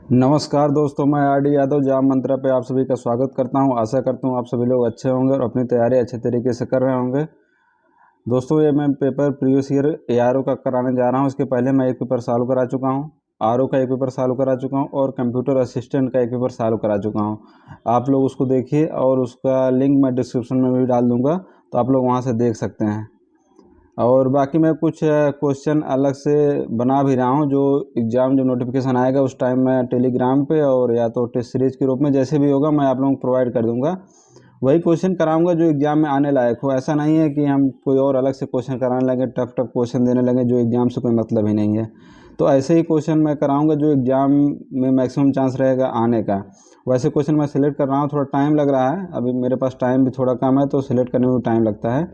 नमस्कार दोस्तों, मैं आर डी यादव जाम मंत्रा पे आप सभी का स्वागत करता हूं। आशा करता हूं आप सभी लोग अच्छे होंगे और अपनी तैयारी अच्छे तरीके से कर रहे होंगे। दोस्तों, ये मैं पेपर प्रीवियस ईयर ARO का कराने जा रहा हूं। इसके पहले मैं एक पेपर सॉल्व करा चुका हूं, RO का एक पेपर सॉल्व करा चुका हूं और कंप्यूटर असिस्टेंट का एक पेपर सॉल्व करा चुका हूं। आप लोग उसको देखिए और उसका लिंक मैं डिस्क्रिप्शन में भी डाल दूँगा, तो आप लोग वहाँ से देख सकते हैं। और बाकी मैं कुछ क्वेश्चन अलग से बना भी रहा हूँ, जो एग्ज़ाम जब नोटिफिकेशन आएगा उस टाइम मैं टेलीग्राम पे और या तो टेस्ट सीरीज के रूप में जैसे भी होगा मैं आप लोगों को प्रोवाइड कर दूंगा। वही क्वेश्चन कराऊंगा जो एग्ज़ाम में आने लायक हो। ऐसा नहीं है कि हम कोई और अलग से क्वेश्चन कराने लगे, टफ टफ क्वेश्चन देने लगे जो एग्ज़ाम से कोई मतलब ही नहीं है। तो ऐसे ही क्वेश्चन मैं कराऊँगा जो एग्ज़ाम में मैक्सिमम चांस रहेगा आने का। वैसे क्वेश्चन मैं सिलेक्ट कर रहा हूँ, थोड़ा टाइम लग रहा है, अभी मेरे पास टाइम भी थोड़ा कम है तो सिलेक्ट करने में टाइम लगता है।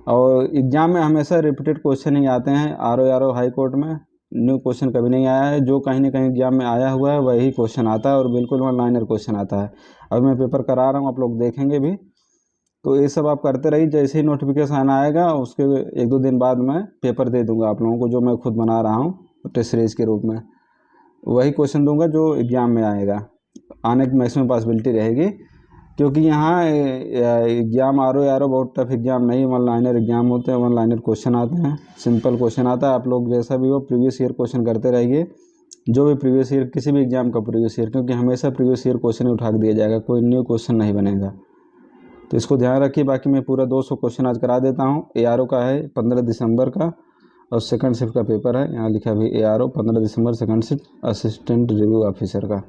और एग्ज़ाम में हमेशा रिपीटेड क्वेश्चन ही आते हैं। RO हाई कोर्ट में न्यू क्वेश्चन कभी नहीं आया है। जो कहीं ना कहीं एग्ज़ाम में आया हुआ है वही क्वेश्चन आता है और बिल्कुल वन लाइनर क्वेश्चन आता है। अभी मैं पेपर करा रहा हूँ, आप लोग देखेंगे भी। तो ये सब आप करते रहिए। जैसे ही नोटिफिकेशन आएगा उसके 1-2 दिन बाद मैं पेपर दे दूँगा आप लोगों को, जो मैं खुद बना रहा हूँ टेस्ट सीरीज के रूप में। वही क्वेश्चन दूंगा जो एग्ज़ाम में आएगा, आने की मैक्सिमम पॉसिबिलिटी रहेगी। क्योंकि यहाँ एग्ज़ाम RO बहुत टफ एग्ज़ाम नहीं, वन लाइनर एग्ज़ाम होते हैं, वन लाइनर क्वेश्चन आते हैं, सिंपल क्वेश्चन आता है। आप लोग जैसा भी हो प्रीवियस ईयर क्वेश्चन करते रहिए, जो भी प्रीवियस ईयर, किसी भी एग्ज़ाम का प्रीवियस ईयर, क्योंकि हमेशा प्रीवियस ईयर क्वेश्चन ही उठा के दिया जाएगा, कोई न्यू क्वेश्चन नहीं बनेगा। तो इसको ध्यान रखिए। बाकी मैं पूरा 200 क्वेश्चन आज करा देता हूँ। ARO का है 15 दिसंबर का और सेकंड शिफ्ट का पेपर है, यहाँ लिखा भी ARO 15 दिसंबर second shift assistant review officer का।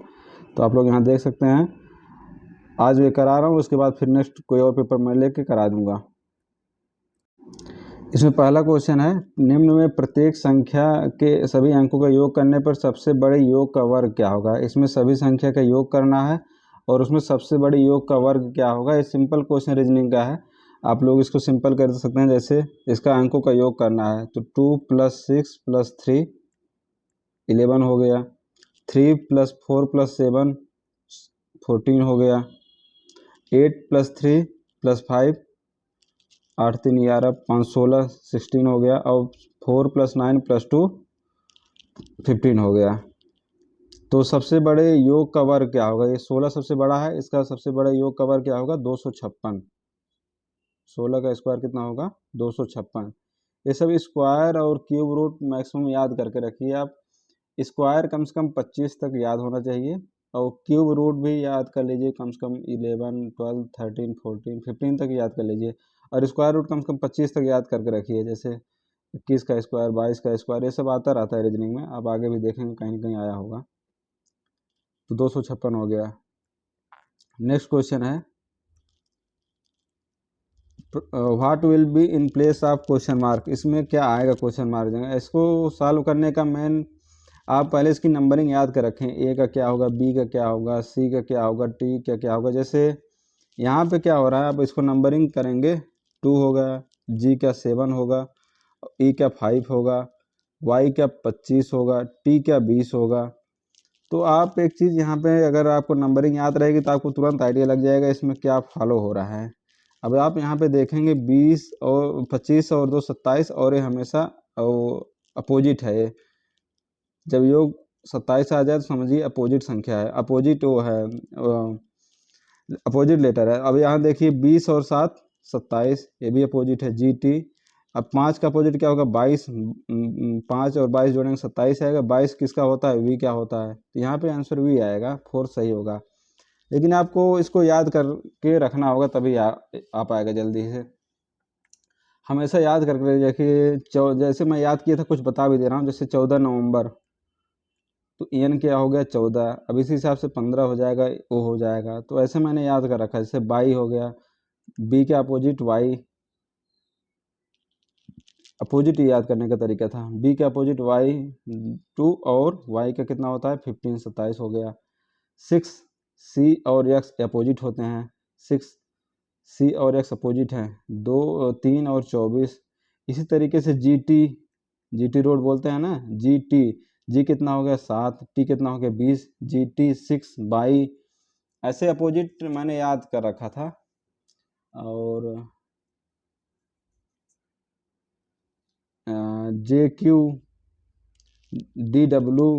तो आप लोग यहाँ देख सकते हैं। आज वे करा रहा हूँ, उसके बाद फिर नेक्स्ट कोई और पेपर मैं लेके करा दूंगा। इसमें पहला क्वेश्चन है, निम्न में प्रत्येक संख्या के सभी अंकों का योग करने पर सबसे बड़े योग का वर्ग क्या होगा। इसमें सभी संख्या का योग करना है और उसमें सबसे बड़े योग का वर्ग क्या होगा। ये सिंपल क्वेश्चन रीजनिंग का है, आप लोग इसको सिंपल कर सकते हैं। जैसे इसका अंकों का योग करना है तो 2 + 6 + 3 11 हो गया, 3 + 4 + 7 14 हो गया, 8 + 3 + 5 8 3 11 5 16 16 हो गया, और 4 + 9 + 2 15 हो गया। तो सबसे बड़े योग का वर्ग क्या होगा। ये 16 सबसे बड़ा है, इसका सबसे बड़ा योग का वर्ग क्या होगा 256। 16 का स्क्वायर कितना होगा 256। ये सब स्क्वायर और क्यूब रूट मैक्सिमम याद करके रखिए आप। स्क्वायर कम से कम 25 तक याद होना चाहिए और क्यूब रूट भी याद कर लीजिए, कम से कम 11 12 13 14 15 तक याद कर लीजिए। और स्क्वायर रूट कम से कम 25 तक याद करके रखिए। जैसे 21 का स्क्वायर, 22 का स्क्वायर, ये सब आता रहता है रीजनिंग में, आप आगे भी देखेंगे कहीं ना कहीं आया होगा। तो 256 हो गया। नेक्स्ट क्वेश्चन है, what will be in place of question mark. इसमें क्या आएगा क्वेश्चन मार्क जगह। इसको सॉल्व करने का मेन, आप पहले इसकी नंबरिंग याद कर रखें। ए का क्या होगा, बी का क्या होगा, सी का क्या होगा, टी का क्या होगा। जैसे यहाँ पे क्या हो रहा है, आप इसको नंबरिंग करेंगे, 2 होगा, जी का 7 होगा, ई का 5 होगा, वाई का 25 होगा, टी का 20 होगा। तो आप एक चीज़ यहाँ पे अगर आपको नंबरिंग याद रहेगी तो आपको तुरंत आइडिया लग जाएगा इसमें क्या फॉलो हो रहा है। अब आप यहाँ पे देखेंगे 20 और 25 और 2 27, और ये हमेशा अपोजिट है। ये जब योग 27 आ जाए तो समझिए अपोजिट संख्या है, अपोजिट वो है, अपोजिट लेटर है। अब यहाँ देखिए 20 और 7 27, ये भी अपोजिट है, GT। अब 5 का अपोजिट क्या होगा 22, 5 और 22 जोड़ेंगे 27 आएगा। 22 किसका होता है, V क्या होता है, तो यहाँ पे आंसर V आएगा, 4 सही होगा। लेकिन आपको इसको याद करके रखना होगा तभी आ पाएगा जल्दी से। हमेशा याद करके देखिए। जैसे मैं याद किया था कुछ बता भी दे रहा हूँ। जैसे 14 नवंबर, तो एन क्या हो गया 14। अब इसी हिसाब से 15 हो जाएगा, ओ हो जाएगा। तो ऐसे मैंने याद कर रखा है। जैसे 22 हो गया, बी के अपोजिट वाई, अपोजिट याद करने का तरीका था। बी के अपोजिट वाई 2 और वाई का कितना होता है 15, 27 हो गया। 6 सी और एक्स अपोजिट होते हैं, 6 सी और एक्स अपोजिट हैं, 2 3 और 24। इसी तरीके से जी टी रोड बोलते हैं ना, जी कितना हो गया 7, टी कितना हो गया 20, GT 6 22। ऐसे अपोजिट मैंने याद कर रखा था। और JQ DW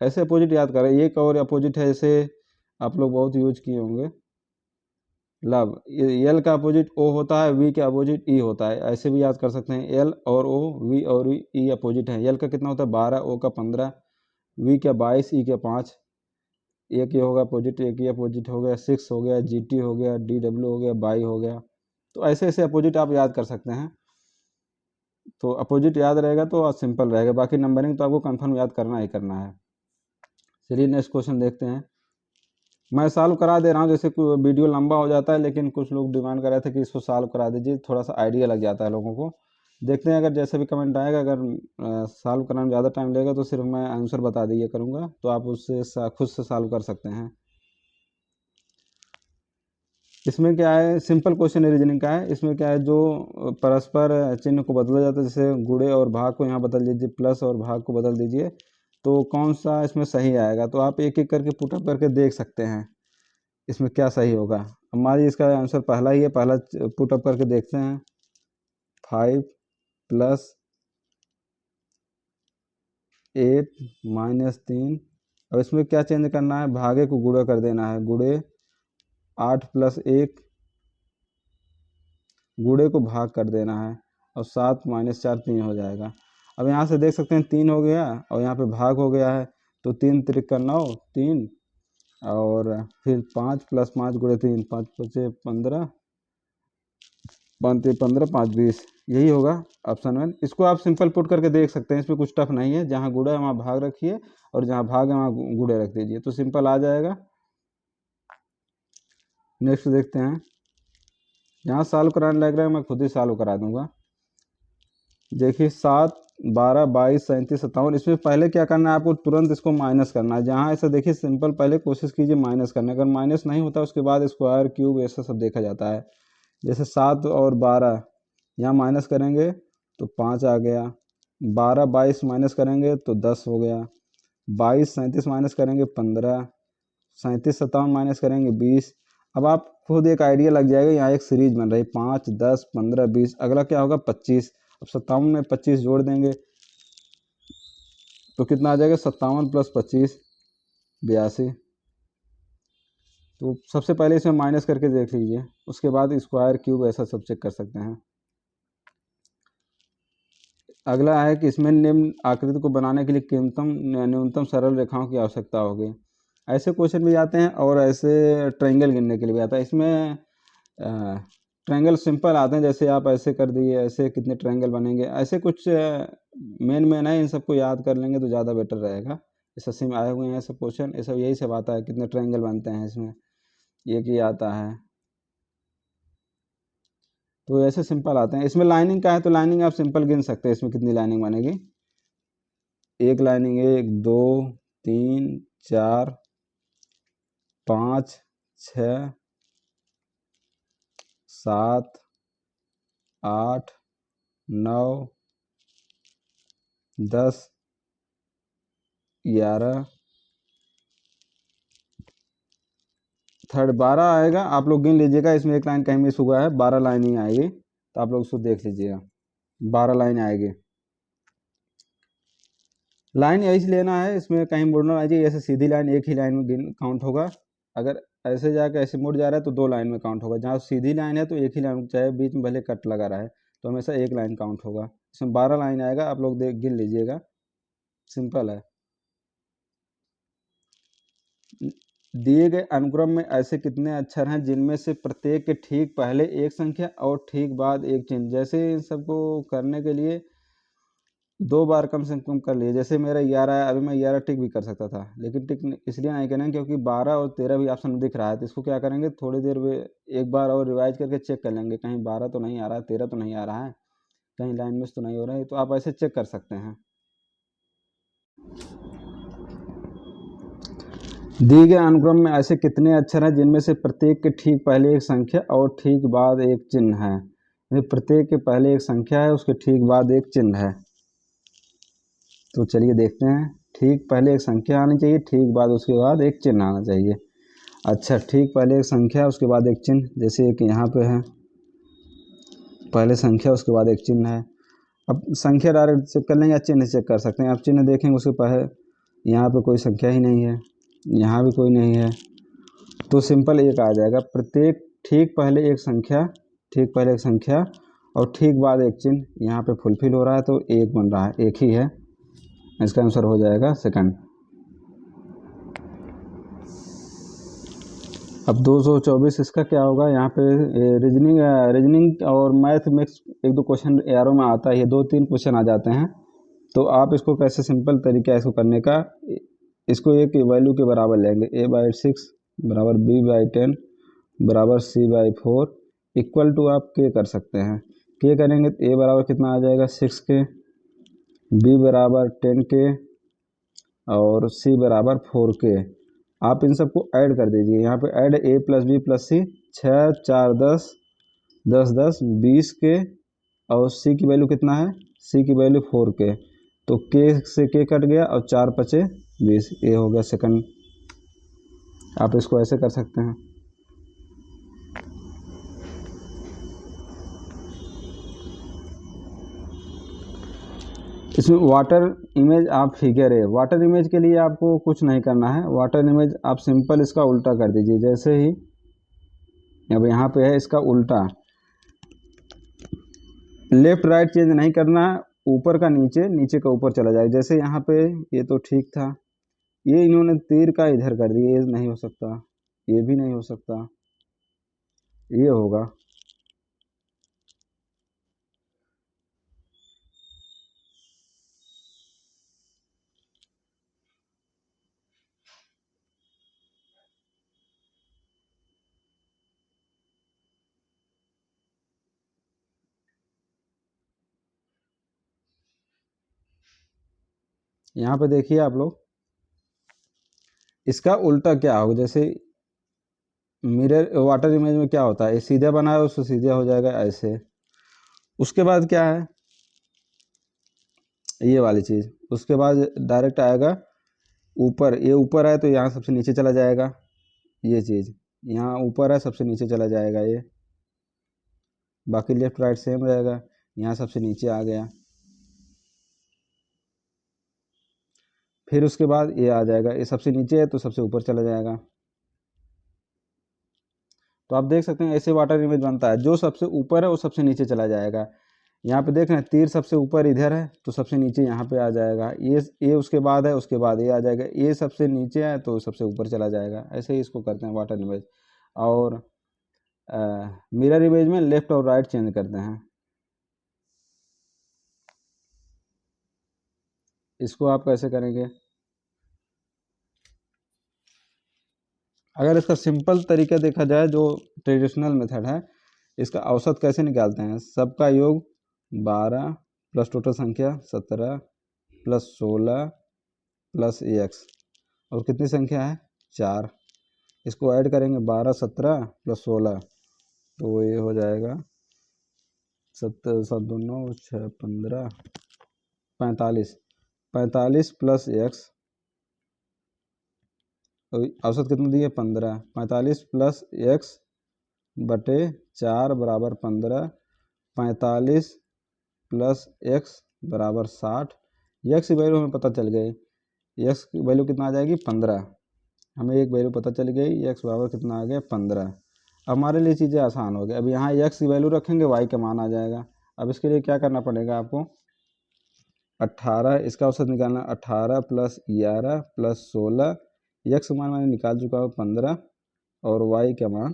ऐसे अपोजिट याद करें। एक और अपोजिट है, जैसे आप लोग बहुत यूज किए होंगे, लव। एल का अपोजिट ओ होता है, वी का अपोजिट ई होता है, ऐसे भी याद कर सकते हैं। एल और ओ, वी और ई अपोजिट है। एल का कितना होता है 12, ओ का 15, वी का 22, ई का 5। एक ये होगा अपोजिट, एक ये अपोजिट हो गया, 6 हो गया, जी टी हो गया, डी डब्ल्यू हो गया, बाई हो गया। तो ऐसे ऐसे अपोजिट आप याद कर सकते हैं। तो अपोजिट याद रहेगा तो सिंपल रहेगा, बाकी नंबरिंग तो आपको कंफर्म याद करना ही करना है। चलिए नेक्स्ट क्वेश्चन देखते हैं। मैं सॉल्व करा दे रहा हूँ, जैसे वीडियो लंबा हो जाता है, लेकिन कुछ लोग डिमांड कर रहे थे कि इसको सॉल्व करा दीजिए, थोड़ा सा आइडिया लग जाता है लोगों को। देखते हैं अगर जैसे भी कमेंट आएगा, अगर सॉल्व कराने में ज़्यादा टाइम लगेगा तो सिर्फ मैं आंसर बता दिया करूँगा, तो आप उससे खुद से सॉल्व कर सकते हैं। इसमें क्या है, सिंपल क्वेश्चन रीजनिंग का है। इसमें क्या है, जो परस्पर चिन्ह को बदला जाता है, जैसे गुणे और भाग को यहाँ बदल दीजिए, प्लस और भाग को बदल दीजिए, तो कौन सा इसमें सही आएगा। तो आप एक एक करके पुटअप करके देख सकते हैं इसमें क्या सही होगा। हमारी इसका आंसर पहला ही है, पहला पुटअप करके देखते हैं। 5 + 8 - 3। अब इसमें क्या चेंज करना है, भागे को गुणा कर देना है, गुणे 8 + 1, गुणे को भाग कर देना है, और 7 - 4 3 हो जाएगा। अब यहाँ से देख सकते हैं 3 हो गया और यहाँ पे भाग हो गया है, तो 3 त्रिक 9 3, और फिर 5 + 5 गुणे 3, 5 × 5 = 15, 5 × 15 5 20, यही होगा ऑप्शन 1। इसको आप सिंपल पुट करके देख सकते हैं, इसमें कुछ टफ नहीं है। जहाँ गुणा है वहाँ भाग रखिए, और जहाँ भाग है वहाँ गुणे रख दीजिए, तो सिंपल आ जाएगा। नेक्स्ट देखते हैं। यहाँ सॉल्व कराने लग रहा है, मैं खुद ही सॉल्व करा दूंगा। देखिए 7 12 22 37 57, इसमें पहले क्या करना है, आपको तुरंत इसको माइनस करना है। जहाँ ऐसा देखिए सिंपल पहले कोशिश कीजिए माइनस करने, अगर माइनस नहीं होता उसके बाद स्क्वायर क्यूब ऐसा सब देखा जाता है। जैसे 7 और 12 यहाँ माइनस करेंगे तो 5 आ गया, 12 22 माइनस करेंगे तो 10 हो गया, 22 37 माइनस करेंगे 15, 37 57 माइनस करेंगे 20। अब आप खुद एक आइडिया लग जाएगा, यहाँ एक सीरीज बन रही है 5 10 15 20, अगला क्या होगा 25। अब 57 में 25 जोड़ देंगे तो कितना आ जाएगा, 57 + 25 82। तो सबसे पहले इसमें माइनस करके देख लीजिए, उसके बाद स्क्वायर क्यूब ऐसा सब चेक कर सकते हैं। अगला है कि इसमें निम्न आकृति को बनाने के लिए न्यूनतम सरल रेखाओं की आवश्यकता होगी। ऐसे क्वेश्चन भी आते हैं और ऐसे ट्रायंगल गिनने के लिए भी आता है। इसमें ट्रायंगल सिंपल आते हैं, जैसे आप ऐसे कर दिए, ऐसे कितने ट्रायंगल बनेंगे, ऐसे कुछ मेन है, इन सबको याद कर लेंगे तो ज़्यादा बेटर रहेगा। इस सस्सी में आए हुए हैं सब क्वेश्चन, ये सब यही सब आता है, कितने ट्रायंगल बनते हैं इसमें, एक ही आता है। तो ऐसे सिंपल आते हैं। इसमें लाइनिंग का है तो लाइनिंग आप सिंपल गिन सकते हैं, इसमें कितनी लाइनिंग बनेगी। एक लाइनिंग 1 2 3 4 5 6 7 8 9 10 11, थर्ड 12 आएगा। आप लोग गिन लीजिएगा, इसमें एक लाइन कहीं मिस हुआ है, 12 लाइन ही आएगी, तो आप लोग उसको देख लीजिएगा, 12 लाइन आएगी। लाइन ऐसे लेना है, इसमें कहीं मुड़ना नहीं चाहिए, ऐसे सीधी लाइन एक ही लाइन में गिन काउंट होगा। अगर ऐसे जाकर ऐसे मुड़ जा रहा है तो 2 लाइन में काउंट होगा। जहाँ सीधी लाइन है तो एक ही लाइन, चाहे बीच में भले कट लगा रहा है तो हमेशा एक लाइन काउंट होगा। इसमें 12 लाइन आएगा, आप लोग देख गिन लीजिएगा, सिंपल है। दिए गए अनुक्रम में ऐसे कितने अक्षर हैं जिनमें से प्रत्येक के ठीक पहले एक संख्या और ठीक बाद एक चिन्ह। जैसे इन सबको करने के लिए 2 बार कम से कम कर लिए। जैसे मेरा 11 है, अभी मैं 11 टिक भी कर सकता था, लेकिन टिक इसलिए नहीं करेंगे क्योंकि 12 और 13 भी ऑप्शन दिख रहा है। तो इसको क्या करेंगे, थोड़ी देर में एक बार और रिवाइज करके चेक कर लेंगे, कहीं 12 तो नहीं आ रहा है, 13 तो नहीं आ रहा है, कहीं लाइन मिस तो नहीं हो रहा है। तो आप ऐसे चेक कर सकते हैं। दिए गए अनुक्रम में ऐसे कितने अक्षर हैं जिनमें से प्रत्येक के ठीक पहले एक संख्या और ठीक बाद एक चिन्ह है। प्रत्येक के पहले एक संख्या है, उसके ठीक बाद एक चिन्ह है। तो चलिए देखते हैं। ठीक पहले एक संख्या आनी चाहिए, ठीक बाद उसके बाद एक चिन्ह आना चाहिए। अच्छा, ठीक पहले एक संख्या उसके बाद एक चिन्ह, जैसे कि यहाँ पे है, पहले संख्या उसके बाद एक चिन्ह है। अब संख्या डायरेक्ट चेक कर लेंगे या चिन्ह चेक कर सकते हैं। आप चिन्ह देखेंगे उसके पहले यहाँ पे कोई संख्या ही नहीं है, यहाँ भी कोई नहीं है, तो सिंपल एक आ जाएगा। प्रत्येक ठीक पहले एक संख्या, ठीक पहले एक संख्या और ठीक बाद एक चिन्ह, यहाँ पे फुलफिल हो रहा है तो एक बन रहा है, एक ही है। इसका आंसर हो जाएगा सेकंड। अब 224 इसका क्या होगा, यहाँ पे रीजनिंग और मैथ मिक्स एक दो क्वेश्चन एआरओ में आता है, ये 2-3 क्वेश्चन आ जाते हैं। तो आप इसको कैसे सिंपल तरीका है इसको करने का, इसको एक वैल्यू के बराबर लेंगे, a/6 बराबर b/10 बराबर c/4 इक्वल टू आप के कर सकते हैं। के करेंगे तो a बराबर कितना आ जाएगा 6 के, b बराबर 10 के और c बराबर 4 के। आप इन सबको ऐड कर दीजिए, यहाँ पे add a plus B plus C, 6 4 10 10 10 20 के और c की वैल्यू कितना है, c की वैल्यू 4 के, तो के से के कट गया और 4 पचे 20, ये हो गया सेकंड। आप इसको ऐसे कर सकते हैं। इसमें वाटर इमेज आप फिगर है, वाटर इमेज के लिए आपको कुछ नहीं करना है, वाटर इमेज आप सिंपल इसका उल्टा कर दीजिए। जैसे ही अब यहाँ पे है इसका उल्टा, लेफ्ट राइट चेंज नहीं करना है, ऊपर का नीचे, नीचे का ऊपर चला जाएगा। जैसे यहाँ पे ये तो ठीक था, ये इन्होंने तीर का इधर कर दिया, ये नहीं हो सकता, ये भी नहीं हो सकता, ये होगा। यहाँ पे देखिए आप लोग, इसका उल्टा क्या होगा, जैसे मिरर वाटर इमेज में क्या होता है, ये सीधा बना है उसको सीधा हो जाएगा ऐसे। उसके बाद क्या है, ये वाली चीज़, उसके बाद डायरेक्ट आएगा ऊपर, ये ऊपर है तो यहाँ सबसे नीचे चला जाएगा, ये चीज़ यहाँ ऊपर है सबसे नीचे चला जाएगा ये, बाकी लेफ्ट राइट सेम रहेगा, यहाँ सबसे नीचे आ गया। फिर उसके बाद ये आ जाएगा, ये सबसे नीचे है तो सबसे ऊपर चला जाएगा। तो आप देख सकते हैं ऐसे वाटर इमेज बनता है, जो सबसे ऊपर है वो सबसे नीचे चला जाएगा। यहाँ पे देख रहे हैं तीर सबसे ऊपर इधर है तो सबसे नीचे यहाँ पे आ जाएगा, ये उसके बाद है, उसके बाद ये आ जाएगा, ये सबसे नीचे है तो सबसे ऊपर चला जाएगा। ऐसे ही इसको करते हैं वाटर इमेज। और मिरर इमेज में लेफ्ट और राइट चेंज करते हैं। इसको आप कैसे करेंगे, अगर इसका सिंपल तरीका देखा जाए जो ट्रेडिशनल मेथड है, इसका औसत कैसे निकालते हैं, सबका योग 12 प्लस टोटल संख्या 17 प्लस 16 प्लस एक्स और कितनी संख्या है 4, इसको ऐड करेंगे 12 17 प्लस 16 तो ये हो जाएगा 7 7 2 9 6 15 45, 45 प्लस एक्स, औसत कितना दिए 15, 45 प्लस एक्स बटे 4 बराबर 15, 45 प्लस एक्स बराबर 60। एक्स की वैल्यू हमें पता चल गई, एक्स की वैल्यू कितना आ जाएगी 15, हमें एक वैल्यू पता चल गई, एक्स बराबर कितना आ गया 15। अब हमारे लिए चीज़ें आसान हो गई, अब यहाँ एक्स की वैल्यू रखेंगे वाई का मान आ जाएगा। अब इसके लिए क्या करना पड़ेगा आपको, 18 इसका औसत निकालना, 18 प्लस 11 प्लस 16, एक्स का मान मैंने निकाल चुका हूँ 15 और वाई का मान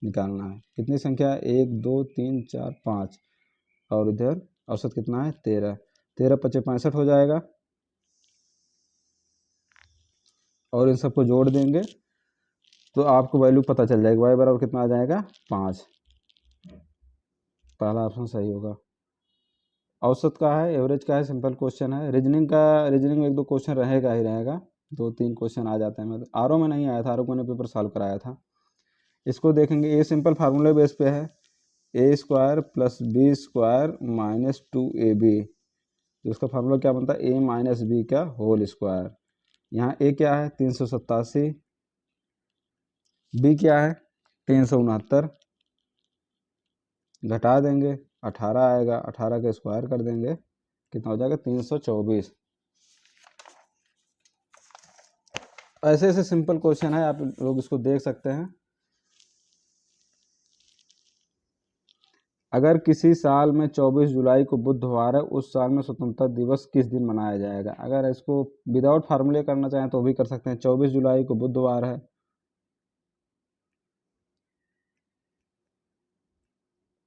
निकालना है। कितनी संख्या है 1 2 3 4 5 और इधर औसत कितना है 13, 13 पचे 65 हो जाएगा और इन सबको जोड़ देंगे तो आपको वैल्यू पता चल जाएगी, वाई बराबर कितना आ जाएगा 5, पहला ऑप्शन सही होगा। औसत का है, एवरेज का है, सिंपल क्वेश्चन है। रीजनिंग में एक दो क्वेश्चन रहेगा ही रहेगा, 2-3 क्वेश्चन आ जाते हैं, मतलब आरओ में नहीं आया था, आरओ को मैंने पेपर सॉल्व कराया था। इसको देखेंगे, ये सिंपल फार्मूले बेस पे है, A square plus B square minus 2ab, तो इसका फार्मूला क्या बनता है a माइनस बी का होल स्क्वायर। यहाँ a क्या है 387, b क्या है 369, घटा देंगे 18 आएगा, 18 का स्क्वायर कर देंगे कितना हो जाएगा 324। ऐसे ऐसे सिंपल क्वेश्चन है, आप लोग इसको देख सकते हैं। अगर किसी साल में 24 जुलाई को बुधवार है, उस साल में स्वतंत्रता दिवस किस दिन मनाया जाएगा? अगर इसको विदाउट फार्मूले करना चाहें तो भी कर सकते हैं। 24 जुलाई को बुधवार है,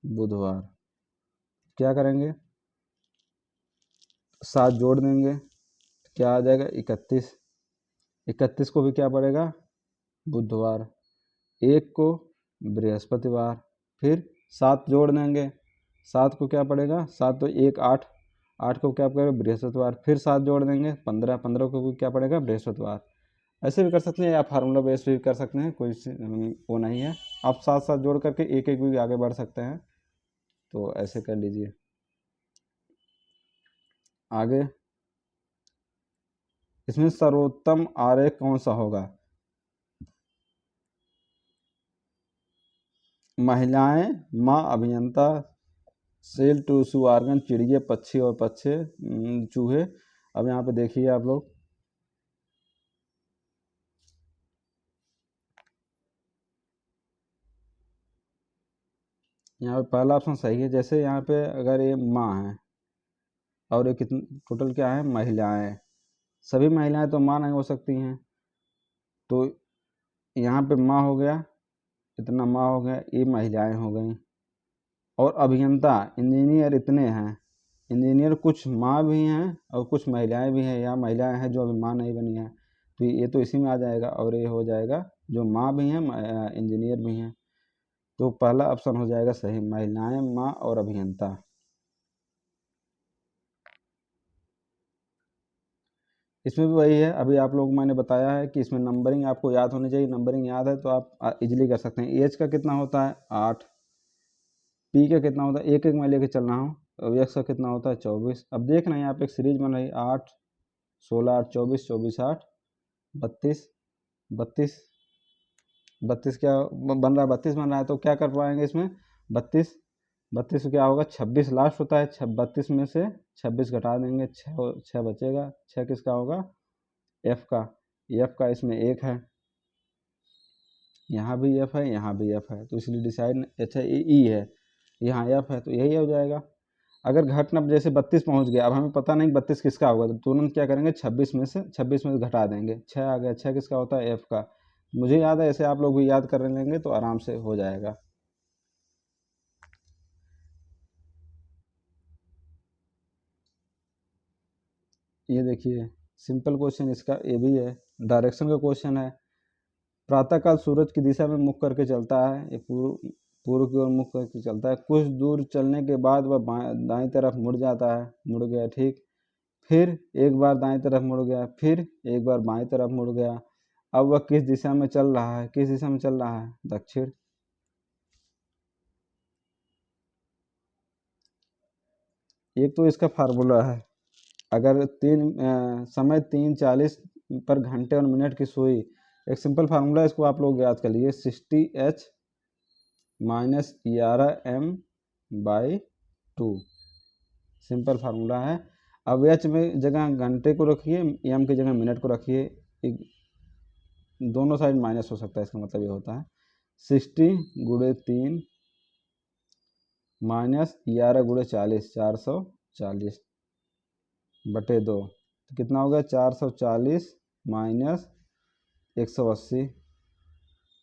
बुधवार, क्या करेंगे? 7 जोड़ देंगे, क्या आ जाएगा? 31। 31 को भी क्या पड़ेगा? बुधवार। 1 को बृहस्पतिवार। फिर 7 जोड़ देंगे, 7 को क्या पड़ेगा? 7 तो 1 8, 8 को क्या पड़ेगा? बृहस्पतिवार। फिर 7 जोड़ देंगे, 15, 15 को भी क्या पड़ेगा? बृहस्पतिवार। ऐसे भी कर सकते हैं या फार्मूला बेस भी कर सकते हैं, कोई वो नहीं है। आप साथ साथ जोड़ करके एक एक भी आगे बढ़ सकते हैं, तो ऐसे कर लीजिए। आगे इसमें सर्वोत्तम आरेख कौन सा होगा? महिलाएं, माँ अभियंता, सेल टूसू आर्गन, चिड़िए, पक्षी और पक्षी, चूहे। अब यहाँ पे देखिए आप लोग, यहाँ पे पहला ऑप्शन सही है। जैसे यहाँ पे अगर ये माँ है और ये कितनी टोटल क्या है? महिलाएं। सभी महिलाएं तो माँ नहीं हो सकती हैं, तो यहाँ पे माँ हो गया, इतना माँ हो गया, ये महिलाएं हो गई। और अभियंता, इंजीनियर इतने हैं। इंजीनियर कुछ माँ भी हैं और कुछ महिलाएं भी हैं, या महिलाएं हैं जो अभी माँ नहीं बनी हैं, तो ये तो इसी में आ जाएगा। और ये हो जाएगा जो माँ भी हैं, इंजीनियर भी हैं, तो पहला ऑप्शन हो जाएगा सही, महिलाएं, माँ और अभियंता। इसमें भी वही है, अभी आप लोग मैंने बताया है कि इसमें नंबरिंग आपको याद होनी चाहिए। नंबरिंग याद है तो आप इजीली कर सकते हैं। एज का कितना होता है? 8। पी का कितना होता है? एक एक मैं लेके चल रहा हूँ। अब एक्स का कितना होता है? 24। अब देखना यहाँ पे एक सीरीज बन रही है, 8 16 8 24, 24 8 32, 32, 32 क्या बन रहा है? 32 बन रहा है, तो क्या कर पाएंगे इसमें? 32, 32 क्या होगा? 26 लास्ट होता है। 32 में से 26 घटा देंगे, 6 बचेगा। 6 किसका होगा? एफ का। एफ का इसमें 1 है, यहाँ भी एफ है, यहाँ भी एफ है, तो इसलिए डिसाइड, अच्छा ये ई है, यहाँ एफ है, तो यही हो जाएगा। अगर घटना जैसे 32 पहुंच गया, अब हमें पता नहीं 32 किसका होगा, तो तुरंत क्या करेंगे? 26 में से घटा देंगे, 6 आ गया। 6 किसका होता है? एफ का। मुझे याद है, ऐसे आप लोग भी याद कर लेंगे तो आराम से हो जाएगा। ये देखिए सिंपल क्वेश्चन, इसका ये भी है, डायरेक्शन का क्वेश्चन है। प्रातःकाल सूरज की दिशा में मुख करके चलता है, ये पूर्व की ओर मुख करके चलता है। कुछ दूर चलने के बाद वह दाईं तरफ मुड़ जाता है, मुड़ गया, ठीक। फिर एक बार दाईं तरफ मुड़ गया, फिर एक बार बाईं तरफ मुड़ गया। अब वह किस दिशा में चल रहा है? किस दिशा में चल रहा है? दक्षिण। एक तो इसका फार्मूला है, अगर समय 3:40 पर घंटे और मिनट की सुई, एक सिंपल फार्मूला है, इसको आप लोग याद कर लीजिए, 60H minus 11m/2, simple formula है। अब एच में जगह घंटे को रखिए, एम की जगह मिनट को रखिए, दोनों साइड माइनस हो सकता है, इसका मतलब ये होता है 60 × 3 माइनस 11 × 40, 440/2, तो कितना हो गया? 440 माइनस 180,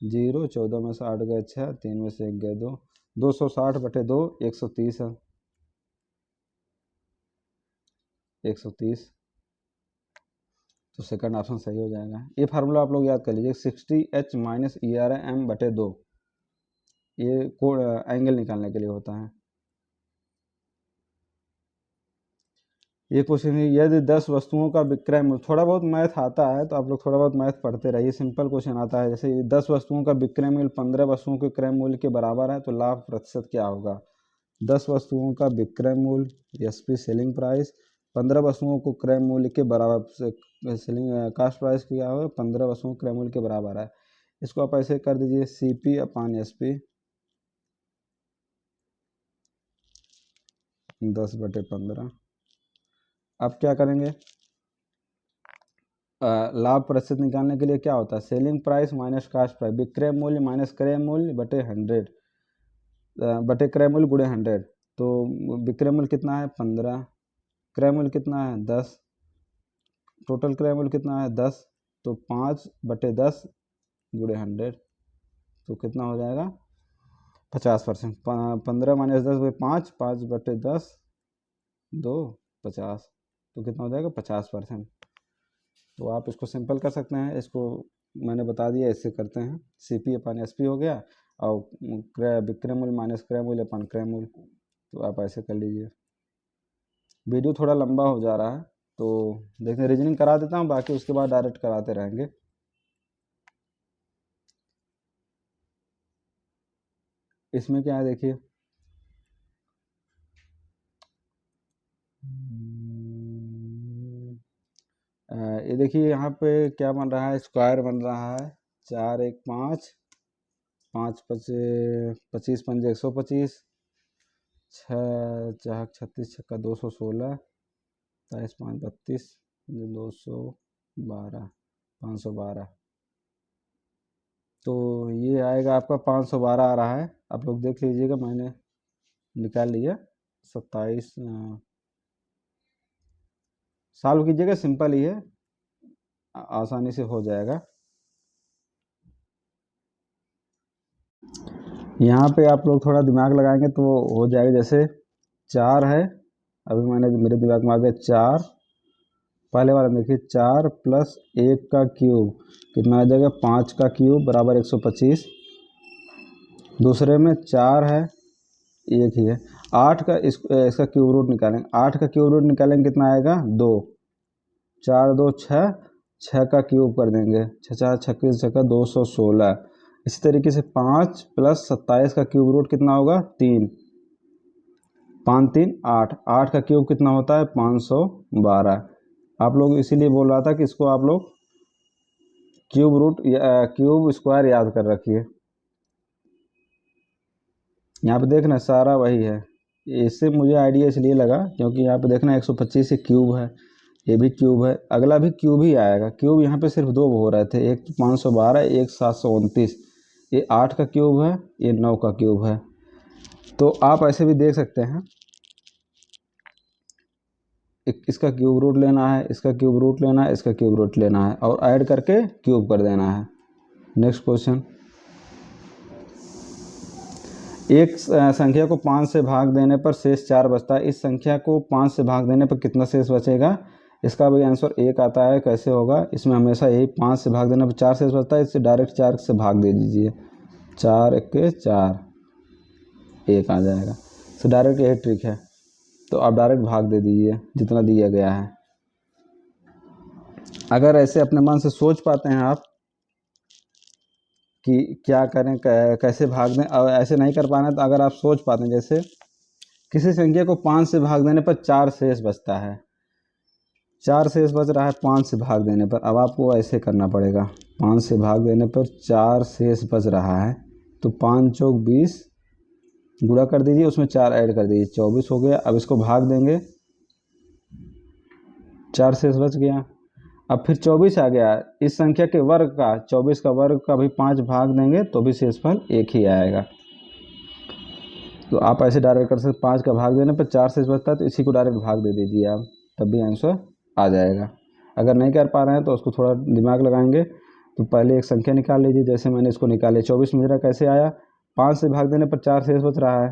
0 14 में से 8 गए 6, 3 में से 1 गए 2, 260/2, 130 है, 130, तो सेकंड ऑप्शन सही हो जाएगा। ये फार्मूला आप लोग याद कर लीजिए, 60H माइनस 11m/2, ये एंगल निकालने के लिए होता है। ये क्वेश्चन है, यदि 10 वस्तुओं का विक्रय मूल्य, थोड़ा बहुत मैथ आता है तो आप लोग थोड़ा बहुत मैथ पढ़ते रहिए, सिंपल क्वेश्चन आता है। जैसे 10 वस्तुओं का विक्रय मूल्य 15 वस्तुओं के क्रय मूल्य के बराबर है, तो लाभ प्रतिशत क्या होगा? 10 वस्तुओं का विक्रय मूल्य, एसपी सेलिंग प्राइस, 15 वस्तुओं को क्रय मूल्य के बराबर सेलिंग कास्ट प्राइस क्या होगा? 15 वस्तुओं क्रय मूल्य के बराबर है। इसको आप ऐसे कर दीजिए, CP/SP 10/15। अब क्या करेंगे? लाभ प्रतिशत निकालने के लिए क्या होता है, selling price minus cost price, विक्रय मूल्य माइनस क्रय मूल्य बटे 100 बटे क्रय मूल्य गुणे 100। तो विक्रय मूल्य कितना है 15, क्रय मूल्य कितना है 10, टोटल क्रय मूल्य कितना है 10, तो 5 बटे 10 गुणे 100, तो कितना हो जाएगा 50%। 15 माइनस 10 बटे 5, 5 बटे 10 2 50, तो कितना हो जाएगा 50%। तो आप इसको सिंपल कर सकते हैं, इसको मैंने बता दिया, इससे करते हैं CP अपन SP हो गया और विक्रय मूल्य माइनस क्रय मूल्य अपन क्रय मूल्य, तो आप ऐसे कर लीजिए। वीडियो थोड़ा लंबा हो जा रहा है तो देखते हैं, रीजनिंग करा देता हूँ, बाकी उसके बाद डायरेक्ट कराते रहेंगे। इसमें क्या है देखिए, ये देखिए यहाँ पे क्या बन रहा है, स्क्वायर बन रहा है 4 1 5, 5 25 पंजे 125, 6 4 36 छक्का 216, 27 5 32, 212 512, तो ये आएगा आपका 512 आ रहा है। आप लोग देख लीजिएगा, मैंने निकाल लिया। 27 सॉल्व कीजिएगा, सिंपल ही है, आसानी से हो जाएगा। यहाँ पे आप लोग थोड़ा दिमाग लगाएंगे तो हो जाएगा। जैसे 4 है, अभी मैंने मेरे दिमाग में आ गया 4, पहले वाला देखिए 4 प्लस 1 का क्यूब कितना आ जाएगा 5 का क्यूब बराबर 125, दूसरे में 4 है, एक ही है। 8 का इसका क्यूब रूट निकालेंगे, 8 का क्यूब रूट निकालेंगे कितना आएगा 2, 4 2 6, 6 का क्यूब कर देंगे, 6 4 36 छक्का 216। इसी तरीके से 5 प्लस 27 का क्यूब रूट कितना होगा 3, 5 3 8, 8 का क्यूब कितना होता है 512। आप लोग इसीलिए बोल रहा था कि इसको आप लोग क्यूब रूट क्यूब स्क्वायर याद कर रखिए। यहाँ पे देखना सारा वही है, इससे मुझे आइडिया इसलिए लगा क्योंकि यहाँ पे देखना 125 से क्यूब है, ये भी क्यूब है, अगला भी क्यूब ही आएगा। क्यूब यहाँ पे सिर्फ 2 हो रहे थे, एक 512 एक 729, ये 8 का क्यूब है, ये 9 का क्यूब है। तो आप ऐसे भी देख सकते हैं, इसका क्यूब रूट लेना है, इसका क्यूब रूट लेना है, इसका क्यूब रूट लेना है और ऐड करके क्यूब कर देना है। नेक्स्ट क्वेश्चन, एक संख्या को 5 से भाग देने पर शेष 4 बचता है, इस संख्या को 5 से भाग देने पर कितना शेष बचेगा। इसका भी आंसर 1 आता है, कैसे होगा, इसमें हमेशा यही 5 से भाग देने पर 4 शेष बचता है, इससे डायरेक्ट 4 से भाग दे दीजिए, 4 1 के 4, 1 आ जाएगा। तो डायरेक्ट यही ट्रिक है, तो आप डायरेक्ट भाग दे दीजिए जितना दिया गया है। अगर ऐसे अपने मन से सोच पाते हैं आप कि क्या करें, कैसे भाग दें, और ऐसे नहीं कर पाना तो अगर आप सोच पाते हैं, जैसे किसी संख्या को 5 से भाग देने पर 4 शेष बचता है, 4 शेष बच रहा है 5 से भाग देने पर, अब आपको ऐसे करना पड़ेगा, 5 से भाग देने पर 4 शेष बच रहा है, तो 5 चौक 20 गुणा कर दीजिए, उसमें 4 ऐड कर दीजिए, 24 हो गया। अब इसको भाग देंगे, 4 शेष बच गया। अब फिर 24 आ गया, इस संख्या के वर्ग का 24 का वर्ग का भी 5 भाग देंगे तो भी शेषफल 1 ही आएगा। तो आप ऐसे डायरेक्ट कर सकते, 5 का भाग देने पर 4 शेष बचता है, तो इसी को डायरेक्ट भाग दे दीजिए आप, तब भी आंसर आ जाएगा। अगर नहीं कर पा रहे हैं तो उसको थोड़ा दिमाग लगाएंगे, तो पहले एक संख्या निकाल लीजिए, जैसे मैंने इसको निकाले 24 मेरा कैसे आया, 5 से भाग देने पर 4 शेष बच रहा है।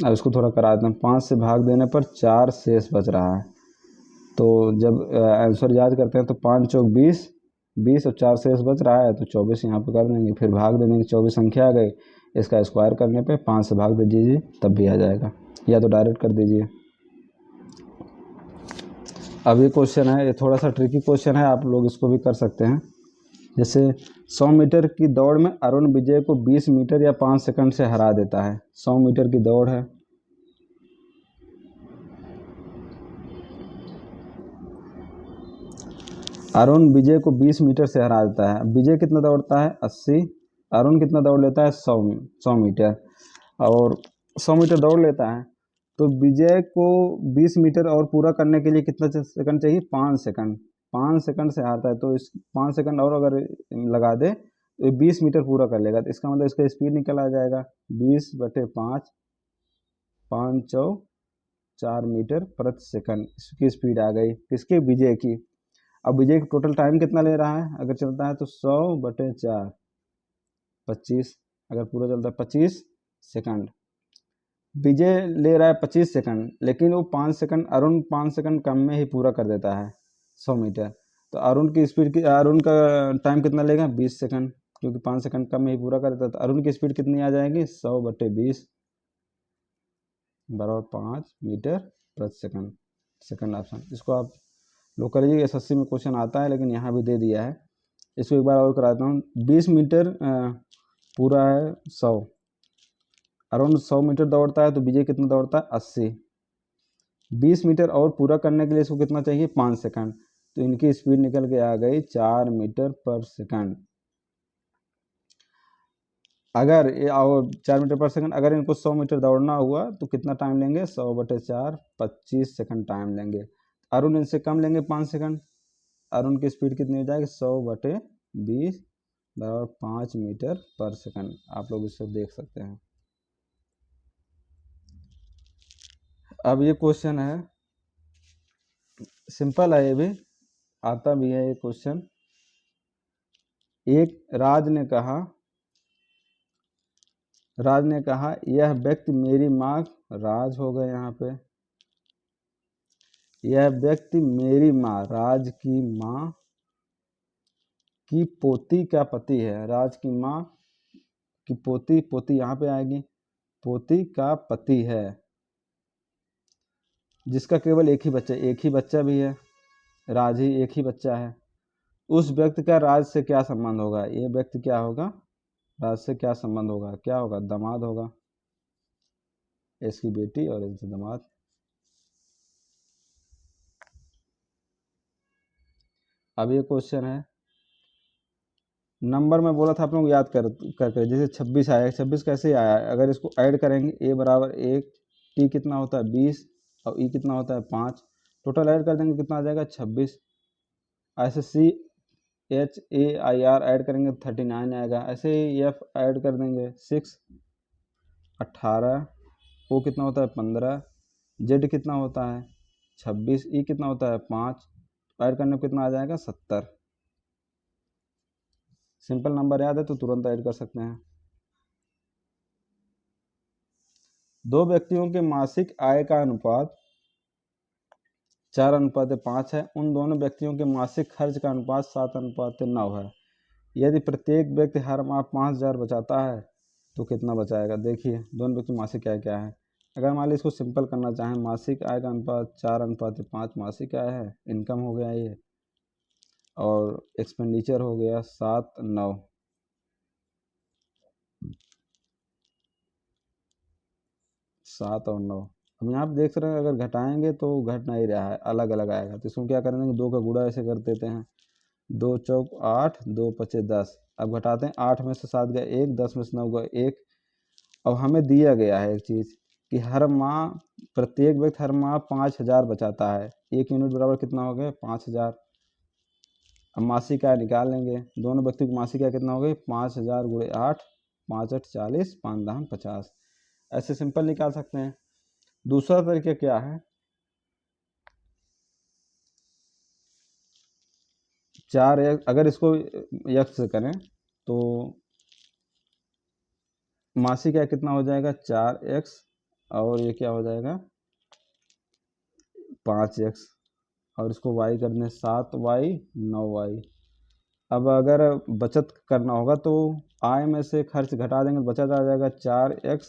अब इसको थोड़ा करा देते हैं, 5 से भाग देने पर 4 शेष बच रहा है, तो जब आंसर याद करते हैं तो 5 चौक 20, 20 और 4 शेष बच रहा है, तो 24 यहाँ पे कर देंगे, फिर भाग दे देंगे, 24 संख्या आ गई, इसका स्क्वायर करने पे 5 से भाग दे दीजिए तब भी आ जाएगा, या तो डायरेक्ट कर दीजिए। अब ये क्वेश्चन है, ये थोड़ा सा ट्रिकी क्वेश्चन है, आप लोग इसको भी कर सकते हैं। जैसे 100 मीटर की दौड़ में अरुण विजय को 20 मीटर या 5 सेकंड से हरा देता है। 100 मीटर की दौड़ है, अरुण विजय को 20 मीटर से हरा देता है। विजय कितना दौड़ता है 80, अरुण कितना दौड़ लेता है 100 मीटर, और 100 मीटर दौड़ लेता है, तो विजय को 20 मीटर और पूरा करने के लिए कितना सेकंड चाहिए 5 सेकंड। 5 सेकंड से हारता है, तो इस 5 सेकंड और अगर लगा दे तो 20 मीटर पूरा कर लेगा। तो इसका मतलब इसका स्पीड निकल आ जाएगा 20/5, 5 चौक 4 मीटर प्रति सेकंड। इसकी स्पीड आ गई किसकी, विजय की। अब विजय का टोटल टाइम कितना ले रहा है, अगर चलता है तो 100/4 25, अगर पूरा चलता है 25 सेकंड। विजय ले रहा है 25 सेकंड, लेकिन वो 5 सेकंड, अरुण 5 सेकंड कम में ही पूरा कर देता है 100 मीटर। तो अरुण का टाइम कितना लेगा, 20 सेकंड, क्योंकि 5 सेकंड कम में ही पूरा कर देता है। तो अरुण की स्पीड कितनी आ जाएगी, 100/20 बराबर 5 मीटर प्रति सेकंड। सेकंड ऑप्शन, इसको आप लोग कर लीजिए, SSC में क्वेश्चन आता है, लेकिन यहाँ भी दे दिया है। इसको एक बार और कराता हूँ। 20 मीटर पूरा है 100, अराउंड 100 मीटर दौड़ता है, तो विजय कितना दौड़ता है, 80। 20 मीटर और पूरा करने के लिए इसको कितना चाहिए, 5 सेकंड। तो इनकी स्पीड निकल के आ गई 4 मीटर पर सेकंड। अगर ये और 4 मीटर पर सेकंड, अगर इनको 100 मीटर दौड़ना हुआ तो कितना टाइम लेंगे, 100/4 25 सेकंड टाइम लेंगे। अरुण इनसे कम लेंगे 5 सेकंड। अरुण की स्पीड कितनी हो जाएगी, 100/20 बराबर 5 मीटर पर सेकंड। आप लोग इसको देख सकते हैं। अब ये क्वेश्चन है, सिंपल है, ये भी आता भी है ये क्वेश्चन। एक राज ने कहा यह व्यक्ति मेरी माँ, राज हो गए यहाँ पे, यह व्यक्ति मेरी माँ राज की माँ की पोती का पति है। राज की माँ की पोती, पोती यहाँ पे आएगी, पोती का पति है, जिसका केवल एक ही बच्चा भी है, राज ही एक ही बच्चा है। उस व्यक्ति का राज से क्या संबंध होगा, ये व्यक्ति क्या होगा, राज से क्या संबंध होगा, क्या होगा, दामाद होगा, इसकी बेटी और इसका दामाद। अब ये क्वेश्चन है, नंबर में बोला था आप लोग याद कर जैसे 26 आया, 26 कैसे आया, अगर इसको ऐड करेंगे, a बराबर 1, t कितना होता है 20 और e कितना होता है 5, टोटल ऐड कर देंगे कितना आ जाएगा 26। ऐसे CHAIR ऐड करेंगे 39 आएगा। ऐसे ही F ऐड कर देंगे 6 18, O कितना होता है 15, Z कितना होता है 26, E कितना होता है 5, ऐड करने पर कितना आ जाएगा 70। सिंपल नंबर याद है तो तुरंत ऐड कर सकते हैं। दो व्यक्तियों के मासिक आय का अनुपात 4:5 है। उन दोनों व्यक्तियों के मासिक खर्च का अनुपात 7:9 है। यदि प्रत्येक व्यक्ति हर माह 5,000 बचाता है तो कितना बचाएगा। देखिए दोनों व्यक्ति मासिक आय क्या है। अगर मान लीजिए इसको सिंपल करना चाहें, मासिक आय का अनुपात 4:5 मासिक आय है, इनकम हो गया ये, और एक्सपेंडिचर हो गया 7/9। 7 और 9, अब यहाँ पे देख रहे हैं अगर घटाएंगे तो घट नहीं रहा है, अलग अलग आएगा। तो इसको क्या कर देंगे, 2 का गुणा ऐसे कर देते हैं, 2 चौक 8, 2 पचे 10। अब घटाते हैं, 8 में से 7 गया 1, 10 में से 9 गया 1। अब हमें दिया गया है एक चीज़ कि हर माह प्रत्येक व्यक्ति हर माह 5,000 बचाता है। 1 यूनिट बराबर कितना हो गया 5,000। अब मासिक आय निकाल लेंगे, दोनों व्यक्ति की मासिक आय कितना हो गई 5,000 गुणे 8, 5 8 40, 5 10 50। ऐसे सिंपल निकाल सकते हैं। दूसरा तरीका क्या है, 4x, अगर इसको x से करें तो मासिक आय कितना हो जाएगा 4x, और ये क्या हो जाएगा 5x, और इसको y कर दें 7y 9y। अब अगर बचत करना होगा तो आय में से खर्च घटा देंगे, बचत आ जाएगा 4x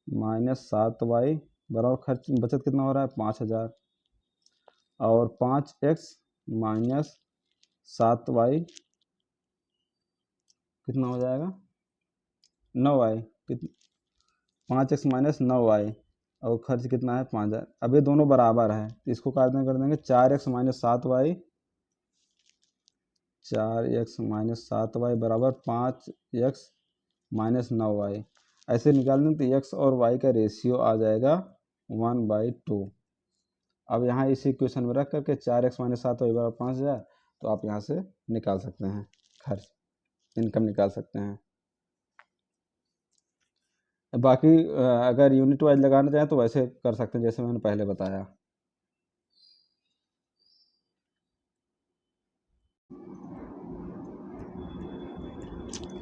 माइनस 7y बराबर खर्च, बचत कितना हो रहा है 5,000, और 5x माइनस 7y कितना हो जाएगा 9y, 5x माइनस 9y, और खर्च कितना है 5,000। अब ये दोनों बराबर है तो इसको काटने कर देंगे 4x minus 7y, 4x minus 7y बराबर 5x माइनस 9y। ऐसे निकाल दें तो x और y का रेशियो आ जाएगा 1/2। अब यहाँ इसी इक्वेशन में रख करके 4x - 7 y = 5000, तो आप यहाँ से निकाल सकते हैं खर्च, इनकम निकाल सकते हैं। बाकी अगर यूनिट वाइज लगाना चाहें तो वैसे कर सकते हैं जैसे मैंने पहले बताया।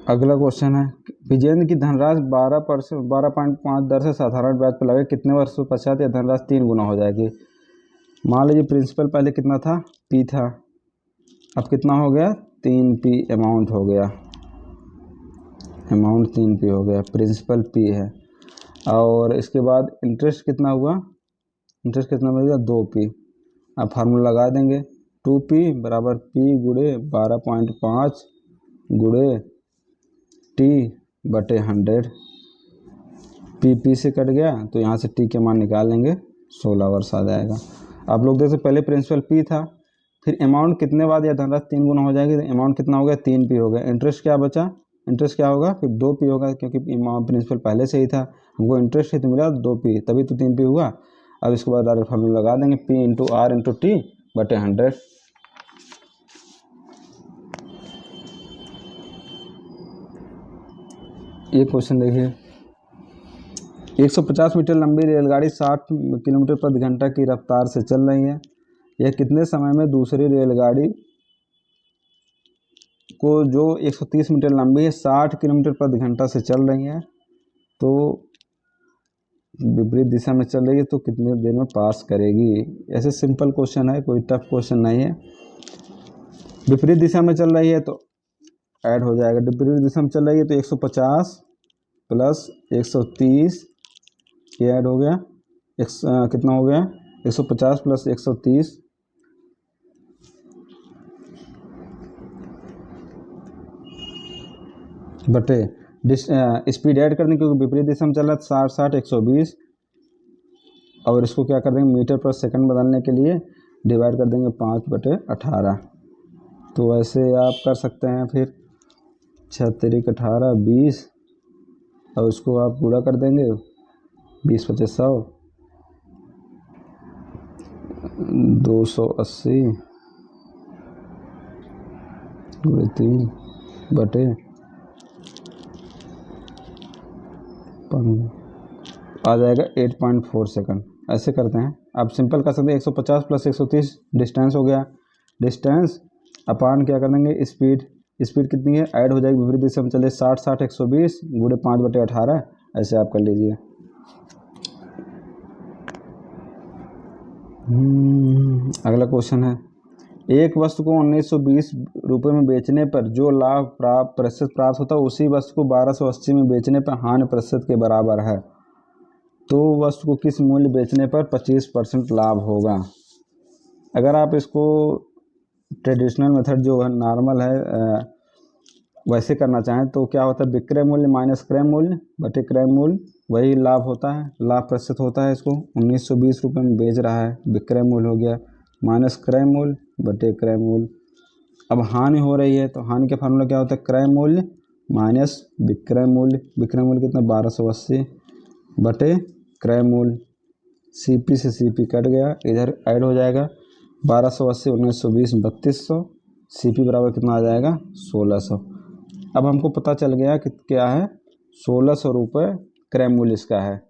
अगला क्वेश्चन है, विजेंद्र की धनराशि 12.5 दर से साधारण ब्याज पर लगे कितने वर्षों पश्चात यह धनराशि 3 गुना हो जाएगी। मान लीजिए प्रिंसिपल पहले कितना था, P था, अब कितना हो गया 3P अमाउंट हो गया, अमाउंट 3P हो गया, प्रिंसिपल P है। और इसके बाद इंटरेस्ट कितना हुआ, इंटरेस्ट कितना मिलेगा 2P। अब फार्मूला लगा देंगे 2P बराबर P गुणे 12.5 गुणे T बटे 100। P से कट गया तो यहाँ से T के मान निकाल लेंगे, 16 वर्ष आ जाएगा। आप लोग देखो पहले प्रिंसिपल P था, फिर अमाउंट कितने बाद या धनराशि 3 गुना हो जाएगी, तो अमाउंट कितना हो गया 3P हो गया। इंटरेस्ट क्या बचा, इंटरेस्ट क्या होगा फिर 2P होगा, क्योंकि प्रिंसिपल पहले से ही था, हमको इंटरेस्ट ही तो मिला 2P, तभी तो 3P हुआ। अब इसके बाद डायरेक्ट फार्मूला लगा देंगे P × R × T बटे 100। ये क्वेश्चन देखिए, 150 मीटर लंबी रेलगाड़ी 60 किलोमीटर प्रति घंटा की रफ्तार से चल रही है। यह कितने समय में दूसरी रेलगाड़ी को जो 130 मीटर लंबी है 60 किलोमीटर प्रति घंटा से चल रही है, तो विपरीत दिशा में चल रही है तो कितने देर में पास करेगी। ऐसे सिंपल क्वेश्चन है, कोई टफ क्वेश्चन नहीं है। विपरीत दिशा में चल रही है तो ऐड हो जाएगा, विपरीत दिशा में चल रही है तो 150 प्लस 130 ये ऐड हो गया, कितना हो गया 150 प्लस 130 बटे स्पीड ऐड करने, क्योंकि विपरीत दिशा में चल रहा है 60 60 120, और इसको क्या कर देंगे मीटर पर सेकंड बदलने के लिए डिवाइड कर देंगे 5/18। तो वैसे आप कर सकते हैं, फिर 6 × 18 20, और उसको आप पूरा कर देंगे 20 × 5 100, 280 × 3 बटे आ जाएगा 8.4 सेकंड। ऐसे करते हैं, आप सिंपल कर सकते हैं। 150 प्लस 130 डिस्टेंस हो गया, डिस्टेंस अपान क्या कर देंगे स्पीड, स्पीड कितनी है ऐड हो जाएगी, विपरीत दिशा में चले 60 60 120 गुणे 5/18, ऐसे आप कर लीजिए। अगला क्वेश्चन है, एक वस्तु को 1920 रुपये में बेचने पर जो लाभ प्रतिशत प्राप्त होता है उसी वस्तु को 1280 में बेचने पर हानि प्रतिशत के बराबर है, तो वस्तु को किस मूल्य बेचने पर 25% लाभ होगा। अगर आप इसको ट्रेडिशनल मेथड जो है नॉर्मल है वैसे करना चाहें तो क्या होता है, विक्रय मूल्य माइनस क्रय मूल्य बटे क्रय मूल्य, वही लाभ होता है, लाभ प्रतिशत होता है। इसको 1920 रुपये में बेच रहा है, विक्रय मूल्य हो गया माइनस क्रय मूल्य बटे क्रय मूल्य। अब हानि हो रही है तो हानि का फार्मूला क्या होता है, क्रय मूल्य माइनस विक्रय मूल्य, विक्रय मूल्य कितना 1280 बटे क्रय मूल्य, CP से CP कट गया, इधर ऐड हो जाएगा 1280 1920 3200, CP बराबर कितना आ जाएगा 1600। अब हमको पता चल गया कि क्या है 1600 रुपये क्रय मूल्य इसका है,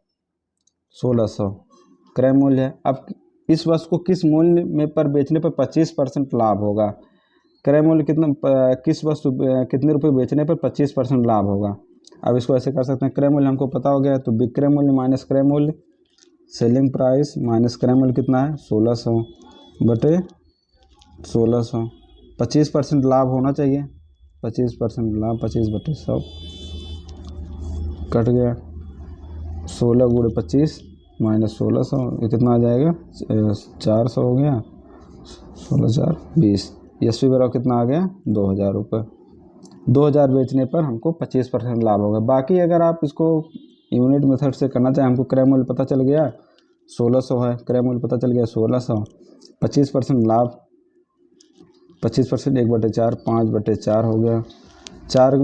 1600 क्रय मूल्य है। अब इस वस्तु को किस मूल्य में पर बेचने पर 25% लाभ होगा, क्रय मूल्य कितना, किस वस्तु कितने रुपए बेचने पर 25% लाभ होगा। अब इसको ऐसे कर सकते हैं, क्रय मूल्य हमको पता हो गया तो विक्रय मूल्य माइनस क्रय मूल्य, सेलिंग प्राइस माइनस क्रय मूल्य कितना है 1600 बटे 1600, 25% लाभ होना चाहिए, 25% लाभ 25/100 कट गया, 16 × 25 माइनस 1600, ये कितना आ जाएगा 400 हो गया, 16 4 20, SP बराबर कितना आ गया 2000 रुपये। 2000 बेचने पर हमको 25% लाभ होगा। बाकी अगर आप इसको यूनिट मेथड से करना चाहें, हमको क्रय मूल्य पता चल गया 1600 है, क्रय मूल्य पता चल गया 1600, 25% लाभ 25% 1/4 5/4 हो गया, 4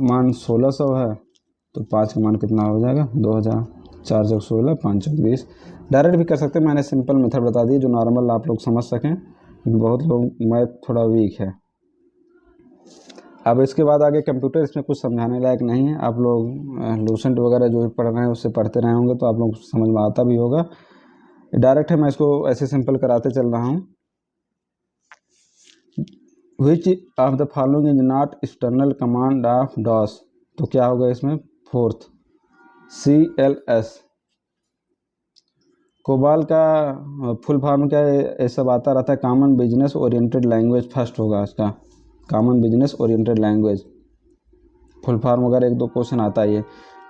मान 1600 है तो 5 का मान कितना हो जाएगा 2000, 4 × 16 5 × 20, डायरेक्ट भी कर सकते हैं, मैंने सिंपल मेथड बता दी जो नॉर्मल आप लोग समझ सकें, बहुत लोग मैथ थोड़ा वीक है। अब इसके बाद आगे कंप्यूटर इसमें कुछ समझाने लायक नहीं है, आप लोग लूसेंट वगैरह जो भी पढ़ रहे हैं उससे पढ़ते रहे होंगे तो आप लोग समझ में आता भी होगा। डायरेक्ट है, मैं इसको ऐसे सिंपल कराते चल रहा हूँ। Which of the following is not external command of DOS, तो क्या होगा इसमें फोर्थ CLS। कोबाल का फुल फॉर्म क्या है, ये सब आता रहता है, common business oriented language first होगा इसका, common business oriented language, full form वगैरह एक दो क्वेश्चन आता है। ये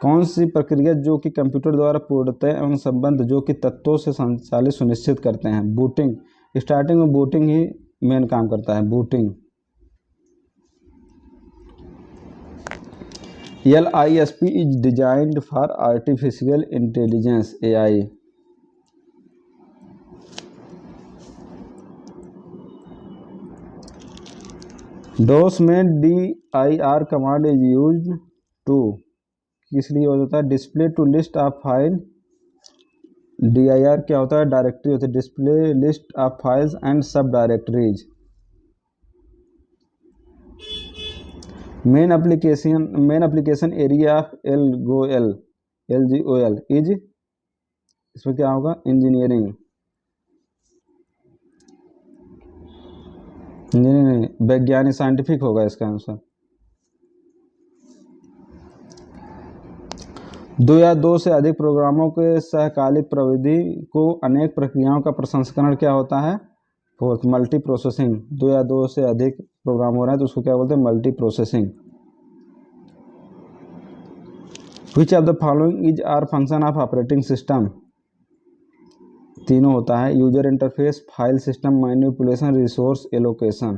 कौन सी प्रक्रिया जो कि कंप्यूटर द्वारा पूर्णतः एवं संबंध जो कि तत्वों से संचालित सुनिश्चित करते हैं, बूटिंग। स्टार्टिंग में बूटिंग ही मेन काम करता है, booting. LISP is designed for artificial intelligence AI। DOS में DIR command is used to, किस लिए होता है, display to list of file. DIR क्या होता है, डायरेक्टरी होती है, display list of files and sub directories. Main application area of LGOL is, इसमें क्या होगा, इंजीनियरिंग वैज्ञानिक साइंटिफिक होगा इसका आंसर। 2 या 2 से अधिक प्रोग्रामों के सहकालिक प्रविधि को अनेक प्रक्रियाओं का प्रसंस्करण क्या होता है, फोर्थ मल्टी प्रोसेसिंग। 2 या 2 से अधिक प्रोग्राम हो रहे हैं तो उसको क्या बोलते हैं, multi processing. Which of the following is are function of operating system, तीनों होता है, user interface, file system manipulation, resource allocation.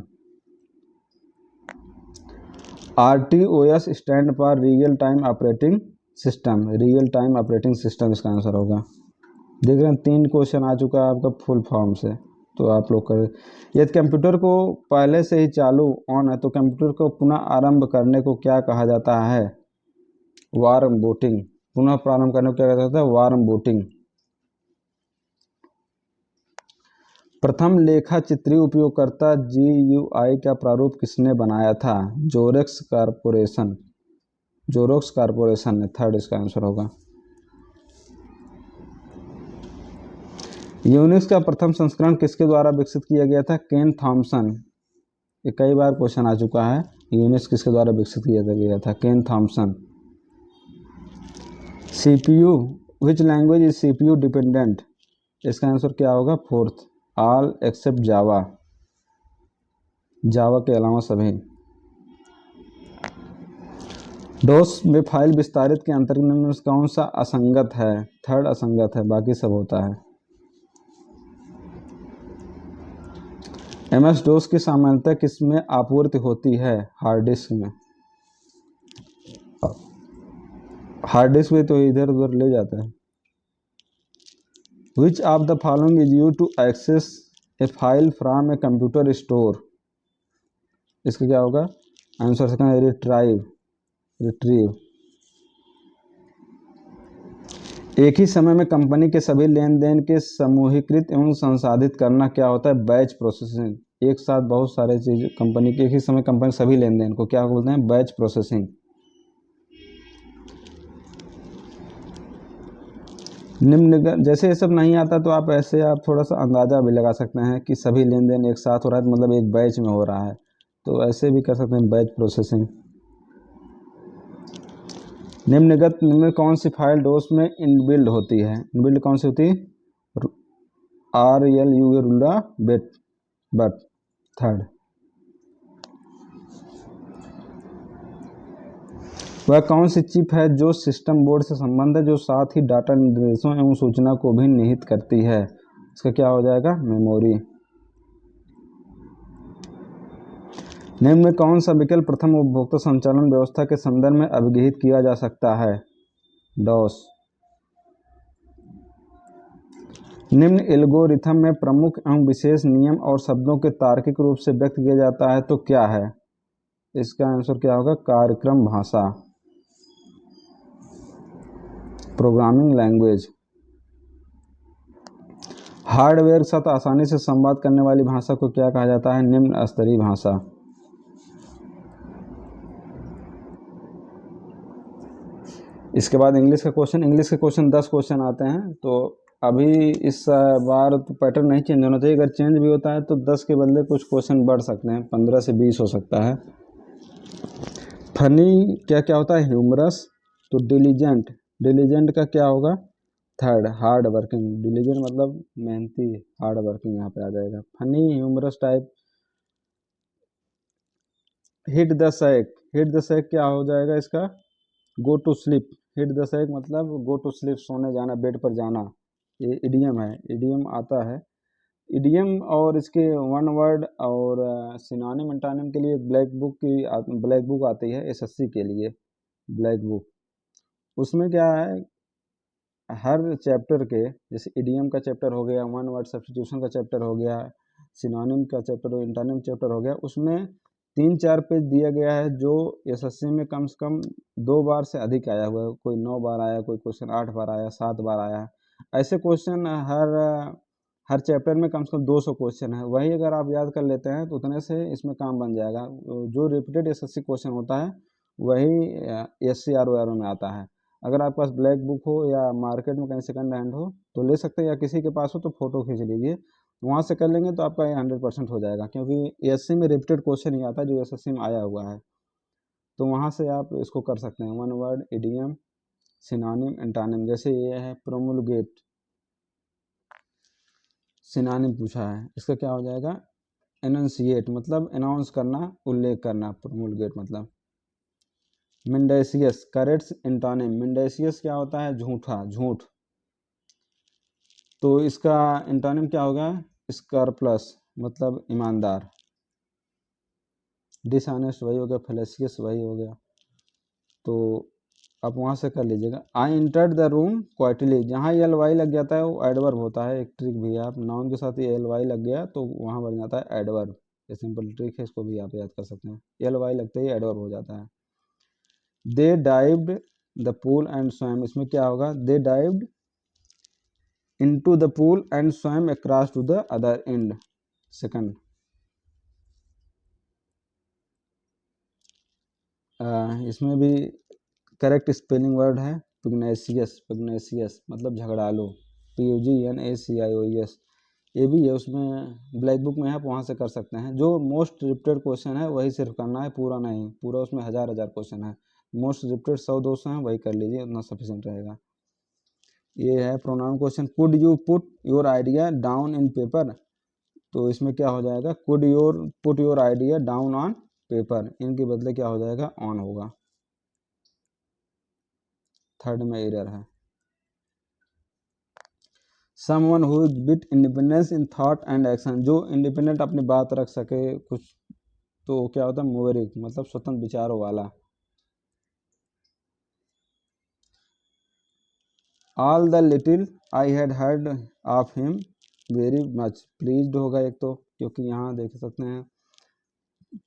RTOS stand for real time operating system, real time operating system इसका आंसर होगा। देख रहे हैं 3 question आ चुका है आपका फुल फॉर्म से, तो आप लोग कर, यदि कंप्यूटर को पहले से ही चालू ऑन है तो कंप्यूटर को पुनः आरंभ करने को क्या कहा जाता है, वार्म बूटिंग। पुनः प्रारंभ करने को क्या कहा जाता है, वार्म बूटिंग। प्रथम लेखा चित्रीय उपयोगकर्ता GUI का प्रारूप किसने बनाया था, जोरेक्स कारपोरेशन, जोरोक्स कारपोरेशन ने, थर्ड इसका आंसर होगा। यूनिक्स का प्रथम संस्करण किसके द्वारा विकसित किया गया था, केन थॉमसन। ये कई बार क्वेश्चन आ चुका है, यूनिक्स किसके द्वारा विकसित किया गया था, Ken Thompson. CPU, which language is CPU dependent, इसका आंसर क्या होगा, fourth all except Java, Java के अलावा सभी। डोस में फाइल विस्तारित के अंतर्गत में कौन सा असंगत है, थर्ड असंगत है, बाकी सब होता है। MS डोस की सामान्यतः किसमें आपूर्ति होती है, हार्ड डिस्क में। हार्ड डिस्क में तो इधर उधर ले जाता है। Which of the following is used to access a file from a computer store, इसका क्या होगा आंसर, सेकंड रिट्रीव। एक ही समय में कंपनी के सभी लेन देन के समूहीकृत एवं संसाधित करना क्या होता है, बैच प्रोसेसिंग। एक साथ बहुत सारे चीज कंपनी के, एक ही समय कंपनी सभी लेन देन को क्या बोलते हैं, बैच प्रोसेसिंग। निम्न, जैसे ये सब नहीं आता तो आप ऐसे आप थोड़ा सा अंदाजा भी लगा सकते हैं कि सभी लेन देन एक साथ हो रहा है तो मतलब एक बैच में हो रहा है, तो ऐसे भी कर सकते हैं, बैच प्रोसेसिंग। निम्नगत में कौन सी फाइल डोस में इनबिल्ड होती है, इनबिल्ड कौन सी होती है, RLU बट थर्ड। वह कौन सी चिप है जो सिस्टम बोर्ड से संबंध है, जो साथ ही डाटा निर्देशों एवं सूचना को भी निहित करती है, इसका क्या हो जाएगा, मेमोरी। निम्न में कौन सा विकल्प प्रथम उपभोक्ता संचालन व्यवस्था के संदर्भ में अभिहित किया जा सकता है, डॉस। निम्न एल्गोरिथम में प्रमुख एवं विशेष नियम और शब्दों के तार्किक रूप से व्यक्त किया जाता है तो क्या है, इसका आंसर क्या होगा, कार्यक्रम भाषा, प्रोग्रामिंग लैंग्वेज। हार्डवेयर के साथ आसानी से संवाद करने वाली भाषा को क्या कहा जाता है? निम्न स्तरीय भाषा। इसके बाद इंग्लिश के क्वेश्चन 10 क्वेश्चन आते हैं। तो अभी इस बार तो पैटर्न नहीं चेंज होना चाहिए, अगर चेंज भी होता है तो 10 के बदले कुछ क्वेश्चन बढ़ सकते हैं, 15 से 20 हो सकता है। फनी क्या क्या होता है? ह्यूमरस। तो डिलीजेंट का क्या होगा? Third, hard working. डिलीजेंट मतलब मेहनती, हार्ड वर्किंग यहाँ पे आ जाएगा। Funny, humorous type. Hit the sack क्या हो जाएगा इसका? Go to sleep. Hit the sack मतलब गो टू स्लीप, सोने जाना, बेड पर जाना। ये इडियम है, इडियम आता है। इडियम और इसके वन वर्ड और सिनोनिम एंटोनिम के लिए ब्लैक बुक आती है एसएससी के लिए, ब्लैक बुक। उसमें क्या है, हर चैप्टर के, जैसे इडियम का चैप्टर हो गया, वन वर्ड सब्स्टिट्यूशन का चैप्टर हो गया, सिनोनिम का चैप्टर, एंटोनिम चैप्टर हो गया, उसमें 3-4 पेज दिया गया है जो एसएससी में कम से कम 2 बार से अधिक आया हुआ है। कोई 9 बार आया, कोई क्वेश्चन 8 बार आया, 7 बार आया। ऐसे क्वेश्चन हर चैप्टर में कम से कम 200 क्वेश्चन है। वही अगर आप याद कर लेते हैं तो उतने से इसमें काम बन जाएगा। जो रिपीटेड एसएससी क्वेश्चन होता है वही SCRO में आता है। अगर आपके पास ब्लैक बुक हो या मार्केट में कहीं सेकंड हैंड हो तो ले सकते हैं, या किसी के पास हो तो फोटो खींच लीजिए, वहाँ से कर लेंगे तो आपका ये 100% हो जाएगा, क्योंकि एसएससी में रिपीटेड क्वेश्चन ही आता है जो एसएससी में आया हुआ है। तो वहाँ से आप इसको कर सकते हैं, one word, idiom, synonym, antonym. जैसे ये है प्रोमुलगेट, सिनोनिम पूछा है, इसका क्या हो जाएगा? एनंसिएट मतलब अनाउंस करना, उल्लेख करना, प्रोमुलगेट मतलब। मिंडेसियस, करेक्ट एंटोनिम। मिंडेसियस क्या होता है? झूठा, झूठ। तो इसका एंटोनिम क्या होगा? स्कारप्लस मतलब ईमानदार। डिसऑनेस्ट वही हो गया, फैलेसियस वही हो गया। तो आप वहाँ से कर लीजिएगा। आई इंटर्ड द रूम क्वाइटली, जहाँ एल वाई लग जाता है वो एडवर्ब होता है। एक ट्रिक भी है, आप नाउन के साथ ये एल वाई लग गया तो वहाँ बन जाता है एडवर्ब। ये सिंपल ट्रिक है, इसको भी आप याद कर सकते हैं। एल वाई लगते ही एडवर्ब हो जाता है। They dived the pool and swam, इसमें क्या होगा? They dived into the pool and swam across to the other end. Second, इसमें भी करेक्ट स्पेलिंग वर्ड है पुग्नेसियस मतलब झगड़ालू, PUGNACIOUS। ये भी है, उसमें ब्लैक बुक में है, आप वहाँ से कर सकते हैं। जो मोस्ट रिपीटेड क्वेश्चन है वही सिर्फ करना है, पूरा नहीं। पूरा उसमें हज़ार क्वेश्चन है, मोस्ट रिपीटेड 100-200 हैं, वही कर लीजिए, उतना सफिशिएंट रहेगा। ये है pronoun question, could you put your idea down in paper. तो इसमें क्या हो जाएगा? Could your put your idea down on paper, इनके बदले क्या हो जाएगा? ऑन होगा। थर्ड में एरर है। Someone who is bit independence in thought and action, जो इंडिपेंडेंट अपनी बात रख सके कुछ, तो क्या होता है? मूवरिक मतलब स्वतंत्र विचारों वाला। All the little I had heard of him very much pleased होगा एक तो, क्योंकि यहाँ देख सकते हैं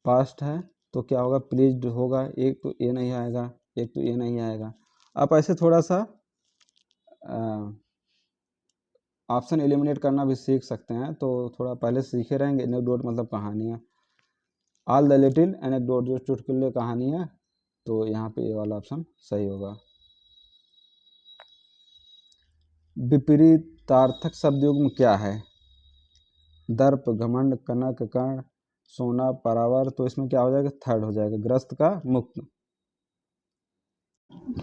पास्ट है तो क्या होगा? प्लीज्ड होगा। एक तो ये नहीं आएगा, एक तो ये नहीं आएगा। आप ऐसे थोड़ा सा ऑप्शन एलिमिनेट करना भी सीख सकते हैं, तो थोड़ा पहले सीखे रहेंगे। एनेक्डोट मतलब कहानियाँ। ऑल द लिटिल एनेक्डोट जो चुटकुले कहानियाँ, तो यहाँ पे ये वाला ऑप्शन सही होगा। विपरीतार्थक शब्द युग्म क्या है? दर्प, घमंड, कनक, कर्ण, सोना, परावर। तो इसमें क्या हो जाएगा? थर्ड हो जाएगा, ग्रस्त का मुक्त।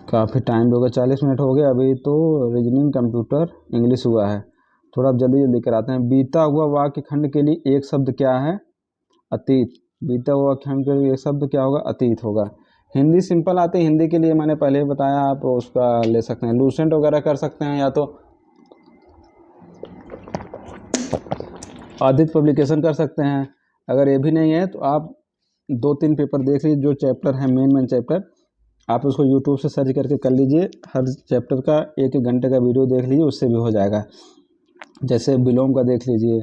काफ़ी टाइम भी हो गया, 40 मिनट हो गए। अभी तो रीजनिंग, कंप्यूटर, इंग्लिश हुआ है। थोड़ा आप जल्दी जल्दी कराते हैं। बीता हुआ वाक्य खंड के लिए एक शब्द क्या है? अतीत। बीता हुआ खंड के लिए एक शब्द क्या होगा? अतीत होगा। हिंदी सिंपल आती है, हिंदी के लिए मैंने पहले ही बताया, आप उसका ले सकते हैं। लूसेंट वगैरह कर सकते हैं, या तो आदित्य पब्लिकेशन कर सकते हैं। अगर ये भी नहीं है तो आप 2-3 पेपर देख लीजिए, जो चैप्टर है मेन चैप्टर, आप उसको यूट्यूब से सर्च करके कर लीजिए। हर चैप्टर का 1-1 घंटे का वीडियो देख लीजिए, उससे भी हो जाएगा। जैसे विलोम का देख लीजिए,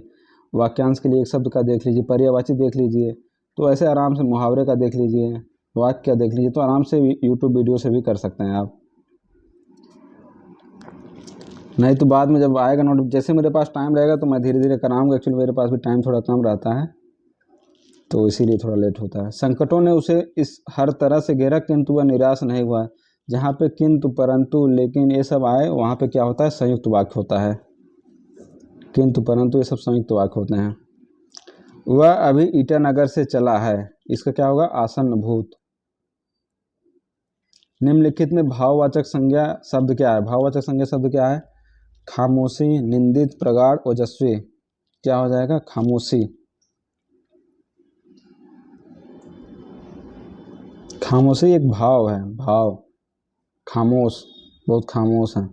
वाक्यांश के लिए एक शब्द का देख लीजिए, पर्यायवाची देख लीजिए, तो ऐसे आराम से मुहावरे का देख लीजिए, वाक्य का देख लीजिए, तो आराम से यूट्यूब वीडियो से भी कर सकते हैं आप। नहीं तो बाद में जब आएगा नोट, जैसे मेरे पास टाइम रहेगा तो मैं धीरे धीरे कराऊंगा। एक्चुअली मेरे पास भी टाइम थोड़ा कम रहता है, तो इसीलिए थोड़ा लेट होता है। संकटों ने उसे इस हर तरह से घेरा, किंतु वह निराश नहीं हुआ। जहाँ पे किंतु, परंतु, लेकिन ये सब आए, वहाँ पे क्या होता है, संयुक्त वाक्य होता है। किंतु परंतु ये सब संयुक्त वाक्य होते हैं। वह अभी ईटानगर से चला है, इसका क्या होगा, आसन्न भूत। निम्नलिखित में भाववाचक संज्ञा शब्द क्या है? भाववाचक संज्ञा शब्द क्या है? खामोशी, निंदित, प्रगाढ़, ओजस्वी। क्या हो जाएगा? खामोशी। खामोशी एक भाव है, भाव, खामोश, बहुत खामोश है।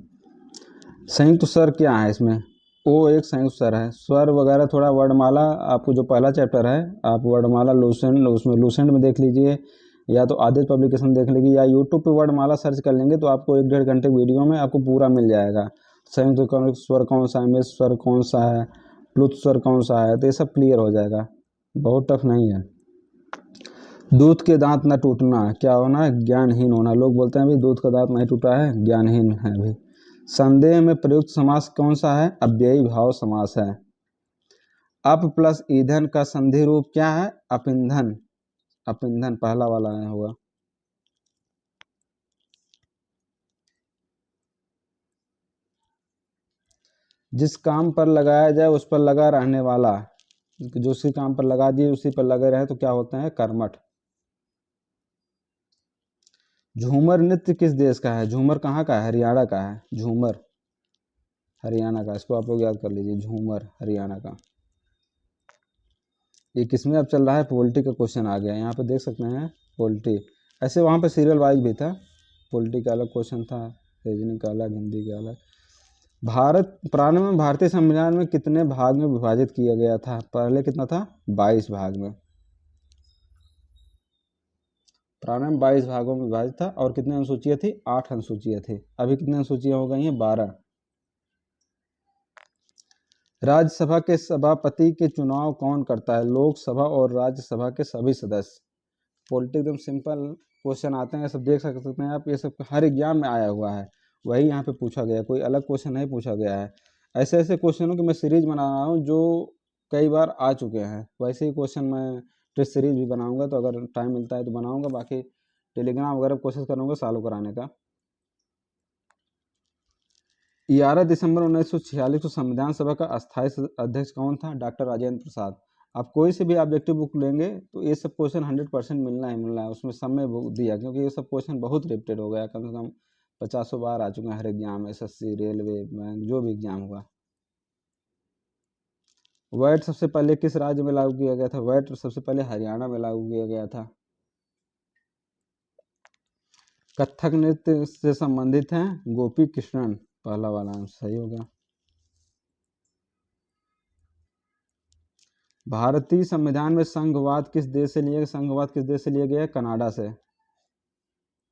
संयुक्त स्वर क्या है इसमें? ओ एक संयुक्त स्वर है। स्वर वगैरह थोड़ा वर्णमाला, आपको जो पहला चैप्टर है, आप वर्णमाला लूसेंट, उसमें लूसेंट में देख लीजिए, या तो आदित्य पब्लिकेशन देख लीजिए, या यूट्यूब पे वर्णमाला सर्च कर लेंगे तो आपको 1-1.5 घंटे वीडियो में आपको पूरा मिल जाएगा। संयुक्त स्वर कौन सा है, मिश्र स्वर कौन सा है, प्लुत स्वर कौन सा है, तो ये सब क्लियर हो जाएगा, बहुत टफ नहीं है। दूध के दांत न टूटना, क्या होना? ज्ञानहीन होना। लोग बोलते हैं अभी दूध का दांत नहीं टूटा है, ज्ञानहीन है अभी। संदेह में प्रयुक्त समास कौन सा है? अव्ययी भाव समास है। अप प्लस ईंधन का संधि रूप क्या है? अपींधन। अपींधन पहला वाला होगा। जिस काम पर लगाया जाए उस पर लगा रहने वाला, जो उसी काम पर लगा दिए उसी पर लगे रहे तो क्या होते हैं? कर्मठ। झूमर नृत्य किस देश का है? झूमर कहाँ का है? हरियाणा का है। झूमर हरियाणा का, इसको आप लोग याद कर लीजिए, झूमर हरियाणा का। ये किसमें अब चल रहा है? पॉलिटी का क्वेश्चन आ गया, यहाँ पे देख सकते हैं पॉलिटी। ऐसे वहाँ पे सीरियल वाइज भी था, पॉलिटी का अलग क्वेश्चन था, रीजनिंग का अलग, हिंदी का अलग। भारत प्रारंभ में भारतीय संविधान में कितने भाग में विभाजित किया गया था? पहले कितना था? 22 भाग में। प्रारंभ 22 भागों में विभाजित था। और कितने अनुसूचियाँ थी? 8 अनुसूचियाँ थी। अभी कितनी अनुसूचियाँ हो गई हैं? 12। राज्यसभा के सभापति के चुनाव कौन करता है? लोकसभा और राज्यसभा के सभी सदस्य। पॉलिटिक्स एकदम सिंपल क्वेश्चन आते हैं, सब देख सकते हैं आप, ये सब हर एग्जाम में आया हुआ है, वही यहाँ पे पूछा गया, कोई अलग क्वेश्चन नहीं पूछा गया है। ऐसे ऐसे क्वेश्चनों की मैं सीरीज बना रहा हूँ जो कई बार आ चुके हैं, वैसे ही क्वेश्चन मैं टेस्ट सीरीज भी बनाऊंगा, तो अगर टाइम मिलता है तो बनाऊंगा, बाकी टेलीग्राम वगैरह कोशिश करूँगा सॉल्व कराने का। 11 दिसंबर 1946 को संविधान सभा का अस्थायी अध्यक्ष कौन था? डॉक्टर राजेंद्र प्रसाद। आप कोई से भी ऑब्जेक्टिव बुक लेंगे तो ये सब क्वेश्चन 100% मिलना ही मिलना है, उसमें समय दिया, क्योंकि ये सब क्वेश्चन बहुत रिपीटेड हो गया, कम से कम 50 बार आ चुके हैं हर एग्जाम, एसएससी, रेलवे, बैंक, जो भी एग्जाम हुआ। वैट सबसे पहले किस राज्य में लागू किया गया था? वैट सबसे पहले हरियाणा में लागू किया गया था। कथक नृत्य से संबंधित हैं गोपी कृष्णन, पहला वाला सही होगा। भारतीय संविधान में संघवाद किस देश से लिया गया? संघवाद किस देश से लिया गया है? कनाडा से।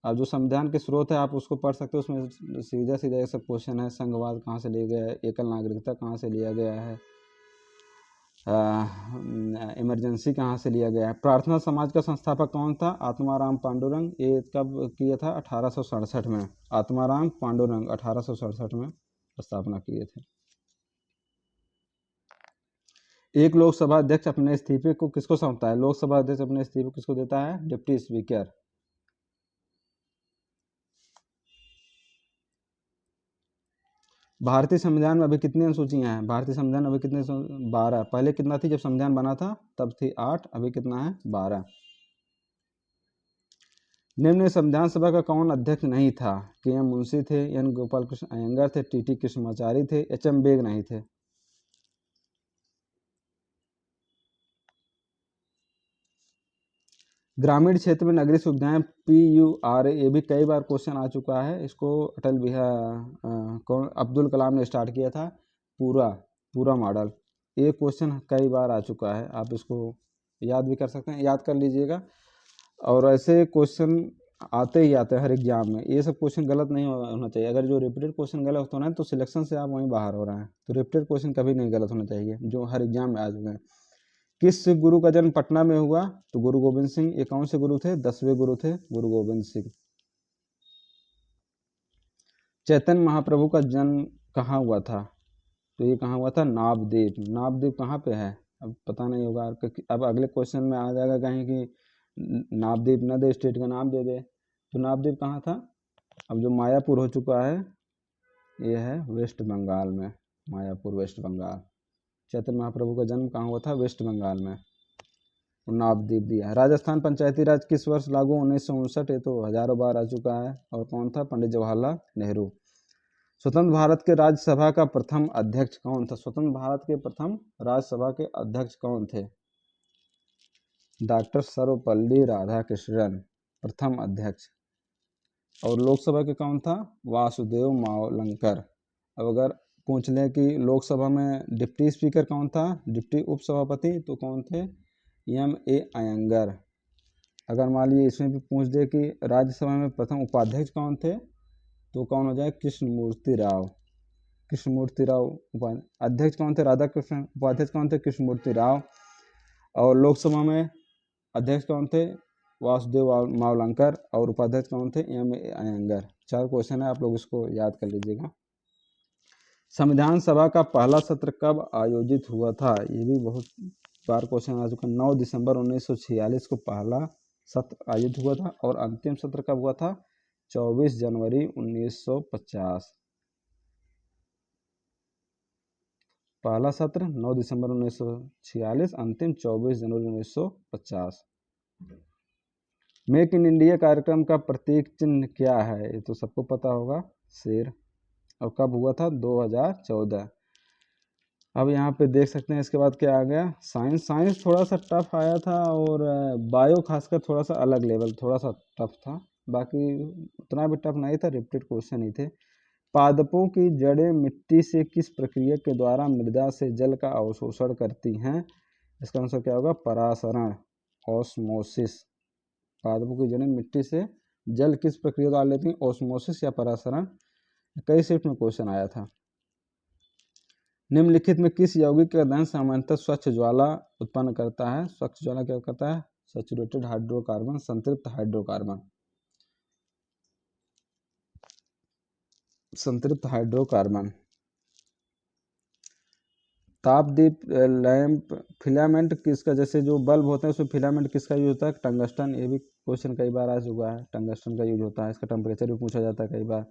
अब जो संविधान के स्रोत है आप उसको पढ़ सकते हो, उसमें सीधा सीधा ये सब क्वेश्चन है। संघवाद कहाँ से लिया गया है? एकल नागरिकता कहाँ से लिया गया है? इमरजेंसी कहाँ से लिया गया है? प्रार्थना समाज का संस्थापक कौन था? आत्माराम पांडुरंग। ये कब किया था? 1867 में। आत्माराम पांडुरंग 1867 में स्थापना किए थे। एक लोकसभा अध्यक्ष अपने इस्तीफे को किसको सौंपता है? लोकसभा अध्यक्ष अपने इस्तीफे को किसको देता है? Deputy speaker. भारतीय संविधान में अभी कितनी अनुसूचियां हैं? भारतीय संविधान में अभी कितने? 12। पहले कितना थी जब संविधान बना था? तब थी 8, अभी कितना है? 12। निम्न संविधान सभा का कौन अध्यक्ष नहीं था? के.एम. मुंशी थे, एन गोपाल कृष्ण अयंगर थे, टी.टी. कृष्णमाचारी थे, एच.एम. बेग नहीं थे। ग्रामीण क्षेत्र में नगरीय सुविधाएं PURA, ये भी कई बार क्वेश्चन आ चुका है, इसको अटल बिहारी कौन, अब्दुल कलाम ने स्टार्ट किया था, पूरा पूरा मॉडल। ये क्वेश्चन कई बार आ चुका है, आप इसको याद भी कर सकते हैं, याद कर लीजिएगा। और ऐसे क्वेश्चन आते ही आते हैं हर एग्जाम में, ये सब क्वेश्चन गलत नहीं होना चाहिए। अगर जो रिपीटेड क्वेश्चन गलत होना है तो सिलेक्शन से आप वहीं बाहर हो रहे हैं, तो रिपीटेड क्वेश्चन कभी नहीं गलत होना चाहिए जो हर एग्जाम में आ चुके हैं। किस गुरु का जन्म पटना में हुआ? तो गुरु गोविंद सिंह। ये कौन से गुरु थे? 10वें गुरु थे गुरु गोविंद सिंह। चैतन्य महाप्रभु का जन्म कहाँ हुआ था? तो ये कहाँ हुआ था? नावद्वीप। नावद्वीप कहाँ पे है? अब पता नहीं होगा अब अगले क्वेश्चन में आ जाएगा कहीं कि नावद्वीप न दे, स्टेट का नाम दे दे। तो नावद्वीप कहाँ था? अब जो मायापुर हो चुका है ये है वेस्ट बंगाल में, मायापुर वेस्ट बंगाल। चैतन्य महाप्रभु का जन्म कहाँ हुआ था? वेस्ट बंगाल में। नावद्वीप दिया है। राजस्थान पंचायती राज किस वर्ष लागू? 1959। ये तो हजारों बार आ चुका है। और कौन था? पंडित जवाहरलाल नेहरू। स्वतंत्र भारत के राज्यसभा का प्रथम अध्यक्ष कौन था? स्वतंत्र भारत के प्रथम राज्यसभा के अध्यक्ष कौन थे? डॉक्टर सर्वपल्ली राधाकृष्णन प्रथम अध्यक्ष। और लोकसभा के कौन था? वासुदेव मावलंकर। अब अगर पूछ लें कि लोकसभा में डिप्टी स्पीकर कौन था, डिप्टी उपसभापति, तो कौन थे? M.A. अयंगर। अगर मान लीजिए इसमें भी पूछ दे कि राज्यसभा में प्रथम उपाध्यक्ष कौन थे, तो कौन हो जाए? कृष्णमूर्ति राव। कृष्णमूर्ति राव अध्यक्ष कौन थे? राधाकृष्णन। उपाध्यक्ष कौन थे? कृष्णमूर्ति राव। और लोकसभा में अध्यक्ष कौन थे? वासुदेव मावलंकर। और उपाध्यक्ष कौन थे? M.A. अयंगर। 4 क्वेश्चन है, आप लोग इसको याद कर लीजिएगा। संविधान सभा का पहला सत्र कब आयोजित हुआ था? ये भी बहुत बार क्वेश्चन आ चुका है। 9 दिसंबर 1946 को पहला सत्र आयोजित हुआ था। और अंतिम सत्र कब हुआ था? 24 जनवरी 1950। पहला सत्र 9 दिसंबर 1946, अंतिम 24 जनवरी 1950। मेक इन इंडिया कार्यक्रम का प्रतीक चिन्ह क्या है? ये तो सबको पता होगा, शेर। और कब हुआ था? 2014। अब यहाँ पे देख सकते हैं इसके बाद क्या आ गया? साइंस थोड़ा सा टफ आया था, और बायो खासकर थोड़ा सा अलग लेवल, थोड़ा सा टफ था। बाकी उतना भी टफ नहीं था, रिपीटेड क्वेश्चन ही थे। पादपों की जड़ें मिट्टी से किस प्रक्रिया के द्वारा मृदा से जल का अवशोषण करती हैं? इसका आंसर क्या होगा? परासरण, ऑस्मोसिस। पादपों की जड़ें मिट्टी से जल किस प्रक्रिया द्वारा लेती हैं? ऑस्मोसिस या परासरण। कई शिफ्ट में क्वेश्चन आया था। निम्नलिखित में किस यौगिक का दहन सामान्यतः स्वच्छ ज्वाला उत्पन्न करता है? स्वच्छ ज्वाला क्या करता है? सैचुरेटेड हाइड्रोकार्बन, संतृप्त हाइड्रोकार्बन। संतृप्त हाइड्रोकार्बन। तापदीप लैंप फिलामेंट किसका, जैसे जो बल्ब होते हैं उसमें फिलामेंट किसका यूज होता है? टंगस्टन। ये भी क्वेश्चन कई बार आ चुका है, टंगस्टन का यूज होता है। इसका टेम्परेचर भी पूछा जाता है कई बार।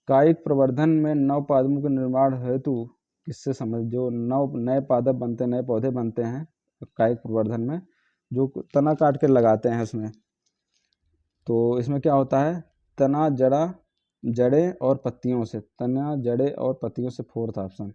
कायिक प्रवर्धन में नव पादपों के निर्माण हेतु किससे समझ, जो नव नए पादप बनते हैं, नए पौधे बनते हैं कायिक प्रवर्धन में, जो तना काट कर लगाते हैं उसमें, तो इसमें क्या होता है? तना, जड़ें और पत्तियों से। तना, जड़ें और पत्तियों से, 4th ऑप्शन।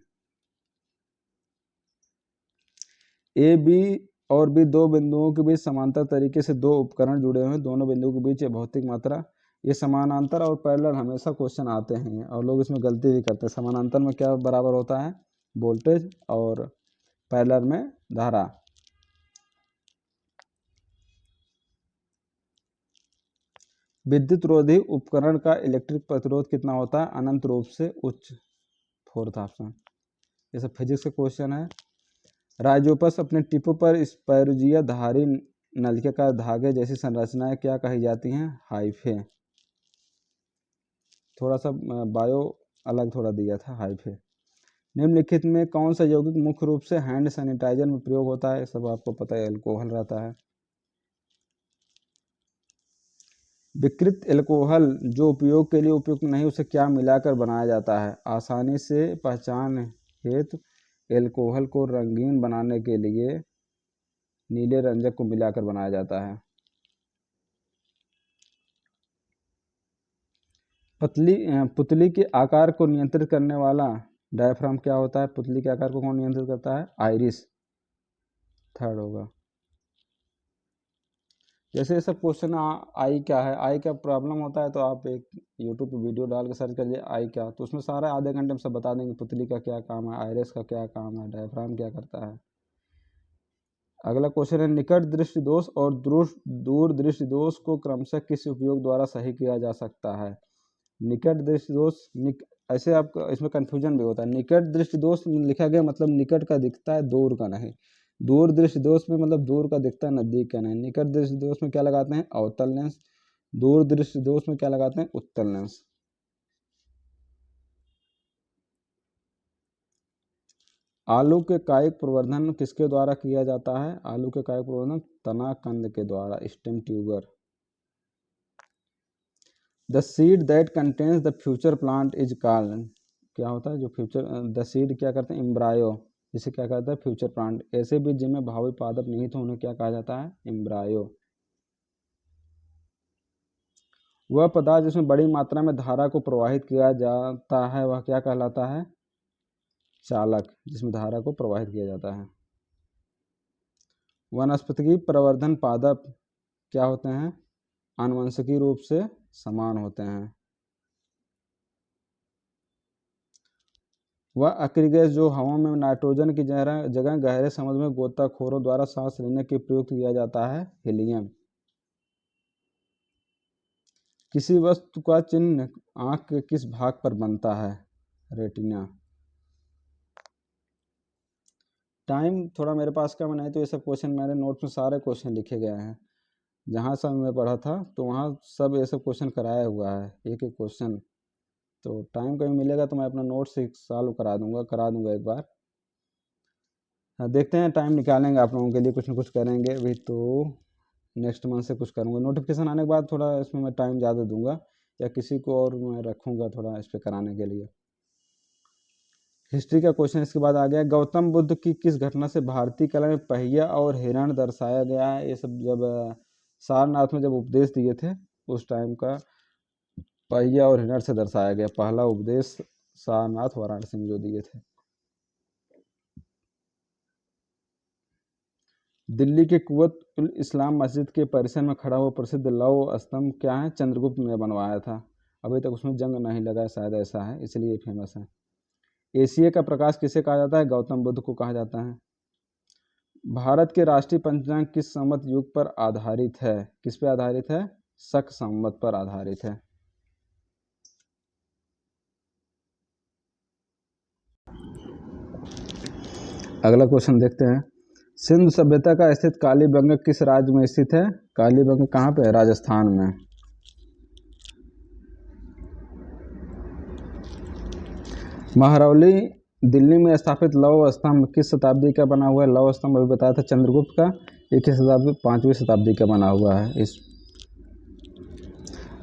ए बी और बी दो बिंदुओं के बीच समांतर तरीके से दो उपकरण जुड़े हुए हैं, दोनों बिंदुओं के बीच भौतिक मात्रा। ये समानांतर और पैरेलल हमेशा क्वेश्चन आते हैं, और लोग इसमें गलती भी करते हैं। समानांतर में क्या बराबर होता है? वोल्टेज, और पैरेलल में धारा। विद्युत रोधी उपकरण का इलेक्ट्रिक प्रतिरोध कितना होता है? अनंत रूप से उच्च, 4th ऑप्शन। ये सब फिजिक्स का क्वेश्चन है। राइजोपस अपने टिपों पर स्पैरोजिया धारी नलिकाकार धागे जैसी संरचनाएं क्या कही जाती हैं? हाइफे। थोड़ा सा बायो अलग थोड़ा दिया था, हाइफे। निम्नलिखित में कौन सा यौगिक मुख्य रूप से हैंड सैनिटाइजर में प्रयोग होता है? सब आपको पता है, एल्कोहल रहता है। विकृत एल्कोहल जो उपयोग के लिए उपयुक्त नहीं, उसे क्या मिलाकर बनाया जाता है? आसानी से पहचान हेतु एल्कोहल को रंगीन बनाने के लिए नीले रंजक को मिलाकर बनाया जाता है। पुतली के आकार को नियंत्रित करने वाला डायफ्राम क्या होता है? पुतली के आकार को कौन नियंत्रित करता है? आइरिस, 3rd होगा। जैसे ये सब क्वेश्चन आई क्या है, आई क्या प्रॉब्लम होता है, तो आप एक यूट्यूब पे वीडियो डाल के सर्च करिए आई क्या, तो उसमें सारा आधे घंटे में सब बता देंगे। पुतली का क्या काम है, आइरिस का क्या काम है, डायफ्राम क्या करता है। अगला क्वेश्चन है, निकट दृष्टि दोष और दूर दृष्टि दोष को क्रमशः किस उपयोग द्वारा सही किया जा सकता है? निकट दृष्टि दोष, ऐसे आपको इसमें कंफ्यूजन भी होता है। निकट दृष्टि दोष लिखा गया मतलब निकट का दिखता है, दूर का नहीं। दूर दृष्टि दोष में मतलब दूर का दिखता है, नजदीक का नहीं। निकट दृष्टि दोष में क्या लगाते हैं? अवतल लेंस। दूर दृष्टि दोष में क्या लगाते हैं? उत्तल लेंस। आलू के कायिक प्रवर्धन किसके द्वारा किया जाता है? आलू के कायिक प्रवर्धन तना कंद के द्वारा, stem tuber. The seed that contains the future plant is called, क्या होता है जो फ्यूचर, द सीड क्या करते हैं, एम्ब्रायो, जिसे क्या कहता है फ्यूचर प्लांट। ऐसे बीज जिनमें भावी पादप निहित हो उन्हें क्या कहा जाता है? एम्ब्रायो। वह पदार्थ जिसमें बड़ी मात्रा में धारा को प्रवाहित किया जाता है वह क्या कहलाता है? चालक, जिसमें धारा को प्रवाहित किया जाता है। वनस्पति प्रवर्धन पादप क्या होते हैं? आनुवंशिकी रूप से समान होते हैं। वह अक्रिय गैस जो हवा में नाइट्रोजन की जगह गहरे समुद्र में गोताखोरों द्वारा सांस लेने के प्रयुक्त किया जाता है? हीलियम। किसी वस्तु का चिन्ह आंख के किस भाग पर बनता है? रेटिना। टाइम थोड़ा मेरे पास कम नहीं तो ये सब क्वेश्चन मेरे नोट में सारे क्वेश्चन लिखे गए हैं। जहाँ सब मैं पढ़ा था तो वहाँ सब ये सब क्वेश्चन कराया हुआ है, एक एक क्वेश्चन। तो टाइम कभी मिलेगा तो मैं अपना नोट से सॉल्व करा दूंगा एक बार। हाँ, देखते हैं, टाइम निकालेंगे आप लोगों के लिए, कुछ ना कुछ करेंगे। अभी तो नेक्स्ट मंथ से कुछ करूँगा, नोटिफिकेशन आने के बाद थोड़ा इसमें मैं टाइम ज़्यादा दूंगा, या किसी को और मैं रखूँगा थोड़ा इस पर कराने के लिए। हिस्ट्री का क्वेश्चन इसके बाद आ गया, गौतम बुद्ध की किस घटना से भारतीय कला में पहिया और हिरण दर्शाया गया है? ये सब जब सारनाथ में जब उपदेश दिए थे उस टाइम का पहिया और हिरण से दर्शाया गया। पहला उपदेश सारनाथ वाराणसी में जो दिए थे। दिल्ली के कुवत उल इस्लाम मस्जिद के परिसर में खड़ा हुआ प्रसिद्ध लौह स्तंभ क्या है? चंद्रगुप्त ने बनवाया था। अभी तक उसमें जंग नहीं लगा, शायद ऐसा है, इसलिए फेमस है। एशिया का प्रकाश किसे कहा जाता है? गौतम बुद्ध को कहा जाता है। भारत के राष्ट्रीय पंचांग किस संवत युग पर आधारित है? किस पे आधारित है? शक संवत पर आधारित है। अगला क्वेश्चन देखते हैं, सिंधु सभ्यता का स्थित कालीबंगा किस राज्य में स्थित है? कालीबंगा कहाँ पे है? राजस्थान में। महरौली दिल्ली में स्थापित लौह स्तंभ किस शताब्दी का बना हुआ है? लौह स्तंभ अभी बताया था चंद्रगुप्त का, एक ही शताब्दी 5वीं शताब्दी का बना हुआ है। इस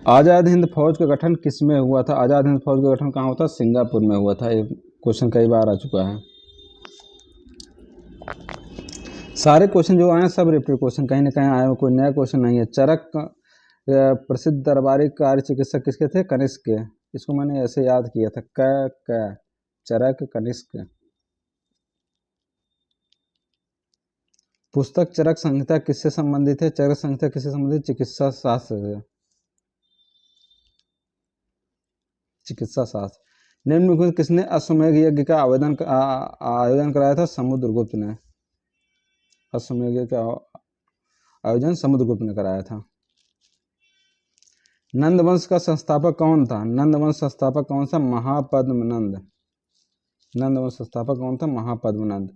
आज़ाद हिंद फौज का गठन किस में हुआ था? आज़ाद हिंद फौज का गठन कहाँ हुआ था? सिंगापुर में हुआ था। ये क्वेश्चन कई बार आ चुका है। सारे क्वेश्चन जो आए सब रिपीट क्वेश्चन, कहीं ना कहीं आए, कोई नया क्वेश्चन नहीं है। चरक प्रसिद्ध दरबारी कार्य चिकित्सक किसके थे? कनिष्क के। इसको मैंने ऐसे याद किया था, क चरक कनिष्क। पुस्तक चरक संहिता किससे संबंधित है? चरक संहिता किससे संबंधित? चिकित्सा शास्त्र से। चिकित्सा शास्त्र। निम्न में किसने अश्वमेध यज्ञ का आयोजन कराया था? समुद्रगुप्त ने। अश्वमेध यज्ञ का आयोजन समुद्रगुप्त ने कराया था। नंद वंश का संस्थापक कौन था? नंद वंश संस्थापक कौन सा? महापद्मनंद। नंद वंश संस्थापक कौन था? महापद्मनंद।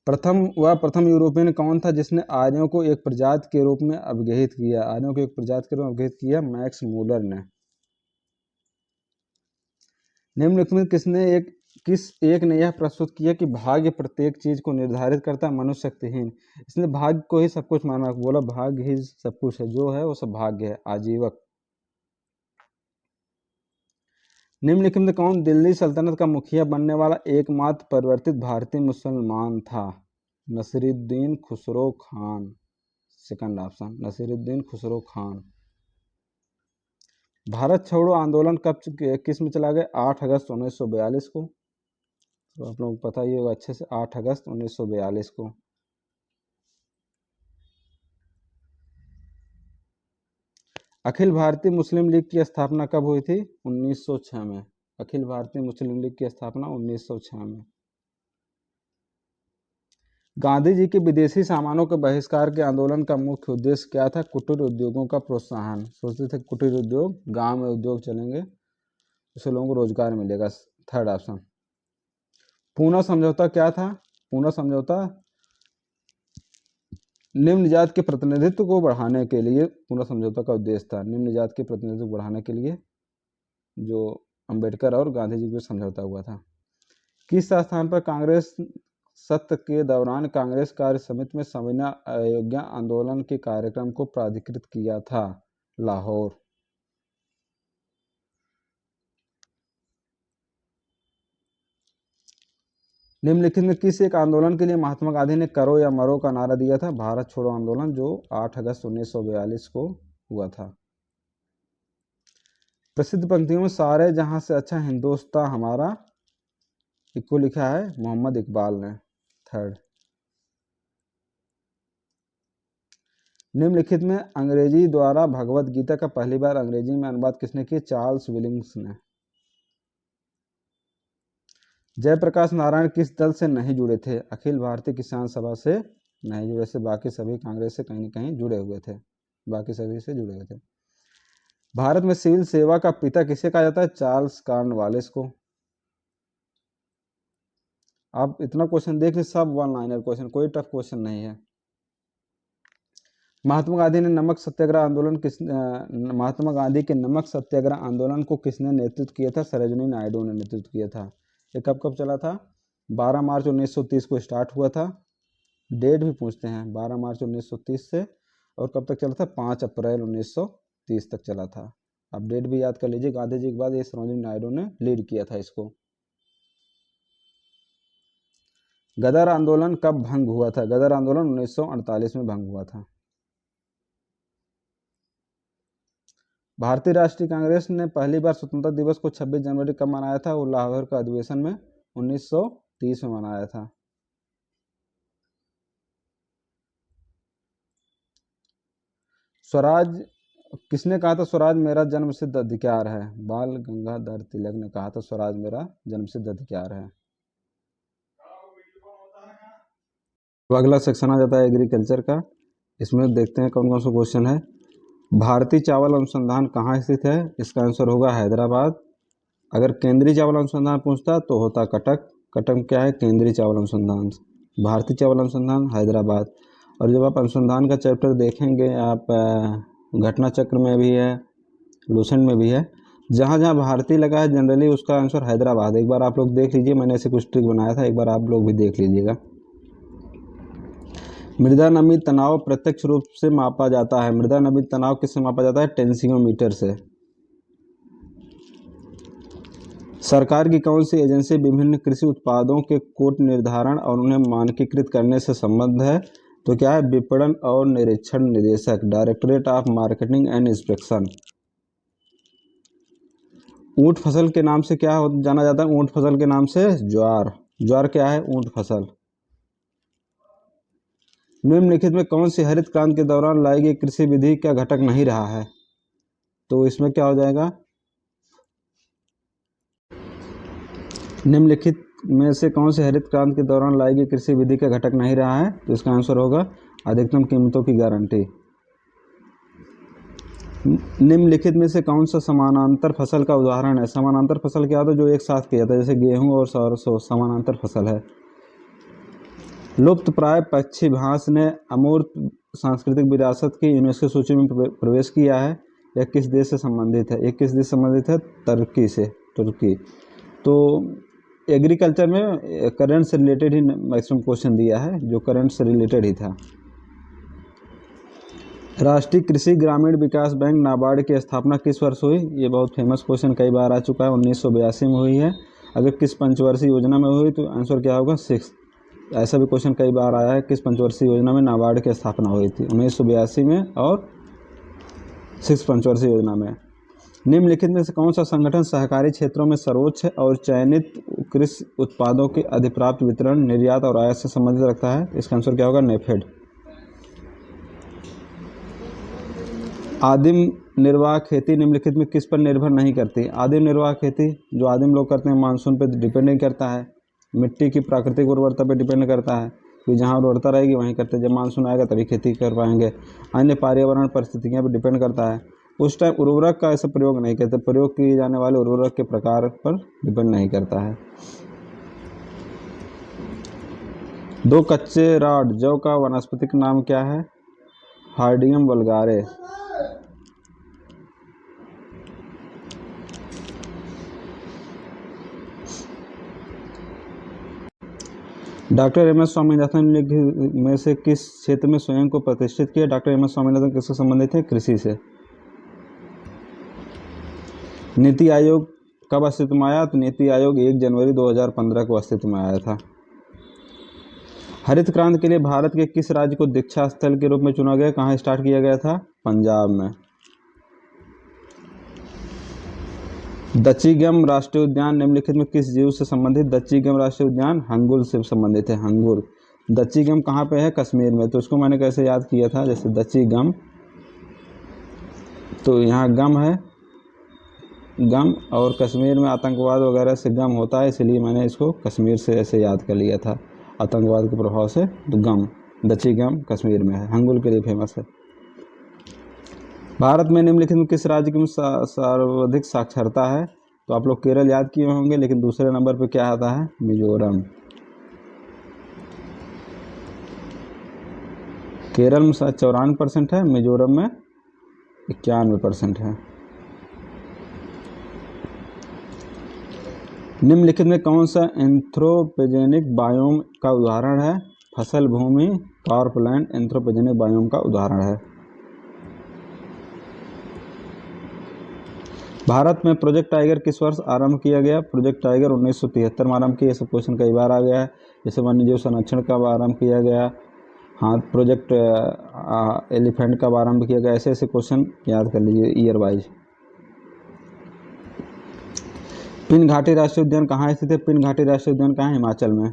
प्रथम यूरोपियन कौन था जिसने आर्यों को एक प्रजाति के रूप में अवगहित किया? आर्यों को एक प्रजाति के रूप में अवगहित किया मैक्स मूलर ने। निम्नलिखित में किसने एक ने यह प्रस्तुत किया कि भाग्य प्रत्येक चीज को निर्धारित करता है, मनुष्य शक्तिहीन। इसने भाग्य को ही सब कुछ माना, बोला भाग्य ही सब कुछ है, जो है वो सब भाग्य है, आजीवक। निम्नलिखित में कौन दिल्ली सल्तनत का मुखिया बनने वाला एकमात्र परिवर्तित भारतीय मुसलमान था? नसीरुद्दीन खुसरो खान। Second option, Nasiruddin Khusro Khan. भारत छोड़ो आंदोलन कब किस में चला गया? 8 अगस्त 1942 को। तो आप लोगों को पता ही होगा अच्छे से, 8 अगस्त 1942 को। अखिल भारतीय मुस्लिम लीग की स्थापना कब हुई थी? 1906 में। अखिल भारतीय मुस्लिम लीग की स्थापना 1906 में। गांधी जी के विदेशी सामानों के बहिष्कार के आंदोलन का मुख्य उद्देश्य क्या था? कुटीर उद्योगों का प्रोत्साहन। सोचते थे कुटीर उद्योग, गांव में उद्योग चलेंगे, उससे लोगों को रोजगार मिलेगा। Third option. पूना समझौता क्या था? पूना समझौता निम्न जात के प्रतिनिधित्व को बढ़ाने के लिए, पूना समझौता का उद्देश्य था निम्न जात के प्रतिनिधित्व को बढ़ाने के लिए, जो अंबेडकर और गांधी जी के समझौता हुआ था। किस स्थान पर कांग्रेस सत्र के दौरान कांग्रेस कार्य समिति में सविनय अवज्ञा आंदोलन के कार्यक्रम को प्राधिकृत किया था? लाहौर। निम्नलिखित में किस एक आंदोलन के लिए महात्मा गांधी ने करो या मरो का नारा दिया था? भारत छोड़ो आंदोलन, जो 8 अगस्त 1942 को हुआ था। प्रसिद्ध पंक्तियों में सारे जहां से अच्छा हिंदुस्तान हमारा को लिखा है मोहम्मद इकबाल ने। थर्ड। निम्नलिखित में अंग्रेजी द्वारा भगवत गीता का पहली बार अंग्रेजी में अनुवाद किसने किया? चार्ल्स विलियम्स ने। जयप्रकाश नारायण किस दल से नहीं जुड़े थे? अखिल भारतीय किसान सभा से नहीं जुड़े थे, बाकी सभी कांग्रेस से कहीं न कहीं जुड़े हुए थे, बाकी सभी से जुड़े हुए थे। भारत में सिविल सेवा का पिता किसे कहा जाता है? चार्ल्स कॉर्नवालिस को। आप इतना क्वेश्चन देख लें, सब वन लाइनर क्वेश्चन, कोई टफ क्वेश्चन नहीं है। महात्मा गांधी ने नमक सत्याग्रह आंदोलन महात्मा गांधी के नमक सत्याग्रह आंदोलन को किसने नेतृत्व किया था? सरोजिनी नायडू ने नेतृत्व किया था। ये कब कब चला था? 12 मार्च 1930 को स्टार्ट हुआ था। डेट भी पूछते हैं, 12 मार्च 1930 से, और कब तक चला था? 5 अप्रैल 1930 तक चला था। आप डेट भी याद कर लीजिए। गांधी जी के बाद ये सरोजिनी नायडू ने लीड किया था इसको। गदर आंदोलन कब भंग हुआ था? गदर आंदोलन 1948 में भंग हुआ था। भारतीय राष्ट्रीय कांग्रेस ने पहली बार स्वतंत्रता दिवस को 26 जनवरी कब मनाया था? वो लाहौर का अधिवेशन में 1930 में मनाया था। स्वराज किसने कहा था? स्वराज मेरा जन्मसिद्ध अधिकार है। बाल गंगाधर तिलक ने कहा था स्वराज मेरा जन्मसिद्ध अधिकार है। तो अगला सेक्शन आ जाता है एग्रीकल्चर का। इसमें देखते हैं कौन कौन सा क्वेश्चन है। भारतीय चावल अनुसंधान कहाँ स्थित है? इसका आंसर होगा हैदराबाद। अगर केंद्रीय चावल अनुसंधान पूछता तो होता कटक। कटक क्या है? केंद्रीय चावल अनुसंधान। भारतीय चावल अनुसंधान हैदराबाद। और जब आप अनुसंधान का चैप्टर देखेंगे, आप घटना चक्र में भी है, लूसेंट में भी है, जहाँ जहाँ भारतीय लगा है जनरली उसका आंसर हैदराबाद। एक बार आप लोग देख लीजिए, मैंने ऐसे कुछ ट्रिक बनाया था, एक बार आप लोग भी देख लीजिएगा। मृदा नमी तनाव प्रत्यक्ष रूप से मापा जाता है। मृदा नमी तनाव किससे मापा जाता है? टेंसियोमीटर से। सरकार की कौन सी एजेंसी विभिन्न कृषि उत्पादों के कोट निर्धारण और उन्हें मानकीकृत करने से संबद्ध है? तो क्या है? विपणन और निरीक्षण निदेशक, directorate of marketing and inspection. ऊंट फसल के नाम से क्या जाना जाता है? ऊंट फसल के नाम से ज्वार। ज्वार क्या है? ऊंट फसल। निम्नलिखित में कौन सी हरित क्रांति के दौरान लाई गई कृषि विधि का घटक नहीं रहा है? तो इसमें क्या हो जाएगा? निम्नलिखित में से कौन से हरित क्रांति के दौरान लाई गई कृषि विधि का घटक नहीं रहा है? तो इसका आंसर होगा अधिकतम कीमतों की गारंटी। निम्नलिखित में से कौन सा समानांतर फसल का उदाहरण है? समानांतर फसल क्या होता है? जो एक साथ किया जाता है, जैसे गेहूं और सरसों समानांतर फसल है। लुप्त प्राय पक्षी भास ने अमूर्त सांस्कृतिक विरासत की यूनेस्को सूची में प्रवेश किया है। यह किस देश से संबंधित है? किस देश से संबंधित है? तुर्की से। तुर्की। तो एग्रीकल्चर में करंट से रिलेटेड ही मैक्सिमम क्वेश्चन दिया है, जो करंट से रिलेटेड ही था। राष्ट्रीय कृषि ग्रामीण विकास बैंक नाबार्ड की स्थापना किस वर्ष हुई? ये बहुत फेमस क्वेश्चन, कई बार आ चुका है। 1982 में हुई है। अगर किस पंचवर्षीय योजना में हुई तो आंसर क्या होगा? 6। ऐसा भी क्वेश्चन कई बार आया है, किस पंचवर्षीय योजना में नाबार्ड की स्थापना हुई थी? 1982 में और 6 पंचवर्षीय योजना में। निम्नलिखित में से कौन सा संगठन सहकारी क्षेत्रों में सर्वोच्च है और चयनित कृषि उत्पादों के अधिप्राप्त वितरण, निर्यात और आयात से संबंधित रखता है? इसका आंसर क्या होगा? नेफेड। आदिम निर्वाह खेती निम्नलिखित में किस पर निर्भर नहीं करती? आदिम निर्वाह खेती जो आदिम लोग करते हैं मानसून पर डिपेंड नहीं करता है, मिट्टी की प्राकृतिक उर्वरता पर डिपेंड करता है कि जहाँ उर्वरता रहेगी वहीं करते हैं। जब मानसून आएगा तभी खेती कर पाएंगे। अन्य पर्यावरण परिस्थितियों पर डिपेंड करता है। उस टाइम उर्वरक का ऐसा प्रयोग नहीं करते, प्रयोग किए जाने वाले उर्वरक के प्रकार पर डिपेंड नहीं करता है। 2 कच्चे रॉड जौ का वानस्पतिक नाम क्या है? हार्डियम वल्गारे। डॉक्टर एम एस स्वामीनाथन ने में से किस क्षेत्र में स्वयं को प्रतिष्ठित किया? डॉक्टर एम एस स्वामीनाथन किससे संबंधित है? कृषि से। नीति आयोग कब अस्तित्व में आया? तो नीति आयोग 1 जनवरी 2015 को अस्तित्व में आया था। हरित क्रांति के लिए भारत के किस राज्य को दीक्षा स्थल के रूप में चुना गया? कहाँ स्टार्ट किया गया था? पंजाब में। दच्चीगम राष्ट्रीय उद्यान निम्नलिखित में किस जीव से संबंधित? दच्चीगम राष्ट्रीय उद्यान हंगुल से संबंधित है। हंगुल। दच्चीगम कहाँ पे है? कश्मीर में। तो उसको मैंने कैसे याद किया था? जैसे दच्चीगम, तो यहाँ गम है, गम, और कश्मीर में आतंकवाद वगैरह से गम होता है, इसलिए मैंने इसको कश्मीर से ऐसे याद कर लिया था, आतंकवाद के प्रभाव से। तो गम, दच्चीगम कश्मीर में है, हंगुल के लिए फेमस है। भारत में निम्नलिखित में किस राज्य की सर्वाधिक साक्षरता है? तो आप लोग केरल याद किए होंगे, लेकिन दूसरे नंबर पे क्या आता है? मिजोरम। केरल में 94% है, मिजोरम में 91% है। निम्नलिखित में कौन सा एंथ्रोपोजेनिक बायोम का उदाहरण है? फसल भूमि, पावरप्लांट एंथ्रोपोजेनिक बायोम का उदाहरण है। भारत में प्रोजेक्ट टाइगर किस वर्ष आरंभ किया गया? प्रोजेक्ट टाइगर 1973 में आरंभ किया। सब क्वेश्चन कई बार आ गया है। जैसे वन्यजीव संरक्षण कब आरंभ किया गया, हाँ, प्रोजेक्ट एलिफेंट कब आरंभ किया गया, ऐसे ऐसे क्वेश्चन याद कर लीजिए ईयर वाइज। पिन घाटी राष्ट्रीय उद्यान कहाँ स्थित है? पिन घाटी राष्ट्रीय उद्यान कहाँ है? हिमाचल में।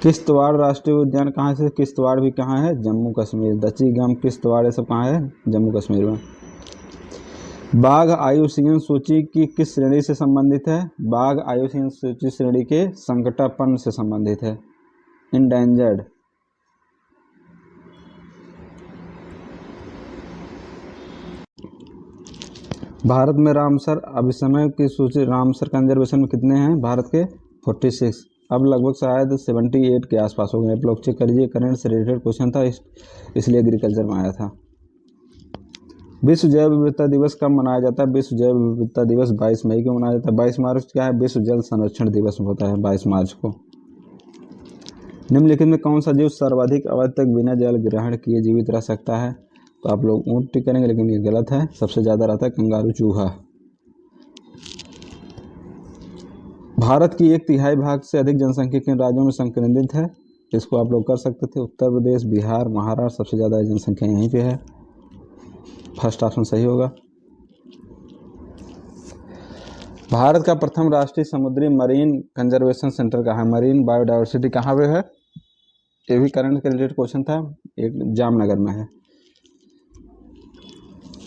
किश्तवाड़ राष्ट्रीय उद्यान कहाँ से? किश्तवाड़ भी कहाँ है? जम्मू कश्मीर। दच्चीगम, किश्तवाड़, ये सब कहाँ है? जम्मू कश्मीर में। बाघ आयुसीएन सूची की किस श्रेणी से संबंधित है? बाघ आयुसीएन सूची श्रेणी के संकटापन्न से संबंधित है, इंडेंजर्ड। भारत में रामसर अभिसमय की सूची, रामसर कंजर्वेशन में कितने हैं भारत के? 46। अब लगभग शायद 78 के आसपास हो गए। आप लोग चेक करिए, करंट से रिलेटेड क्वेश्चन था, इसलिए एग्रीकल्चर में आया था। विश्व जैव विविधता दिवस कब मनाया जाता है? विश्व जैव विविधता दिवस 22 मई को मनाया जाता है। 22 मार्च क्या है? विश्व जल संरक्षण दिवस होता है 22 मार्च को। निम्नलिखित में कौन सा जीव सर्वाधिक अवधि तक बिना जल ग्रहण किए जीवित रह सकता है? तो आप लोग ऊँट टिक करेंगे, लेकिन ये गलत है। सबसे ज़्यादा रहता है कंगारू चूहा। भारत की 1/3 भाग से अधिक जनसंख्या किन राज्यों में संकेंद्रित है? इसको आप लोग कर सकते थे। उत्तर प्रदेश, बिहार, महाराष्ट्र, सबसे ज़्यादा जनसंख्या यहीं पे है। फर्स्ट ऑप्शन सही होगा। भारत का प्रथम राष्ट्रीय समुद्री मरीन कंजर्वेशन सेंटर कहाँ है? मरीन बायोडायवर्सिटी कहाँ पे है? ये भी करंट के रिलेटेड क्वेश्चन था, एक जामनगर में है।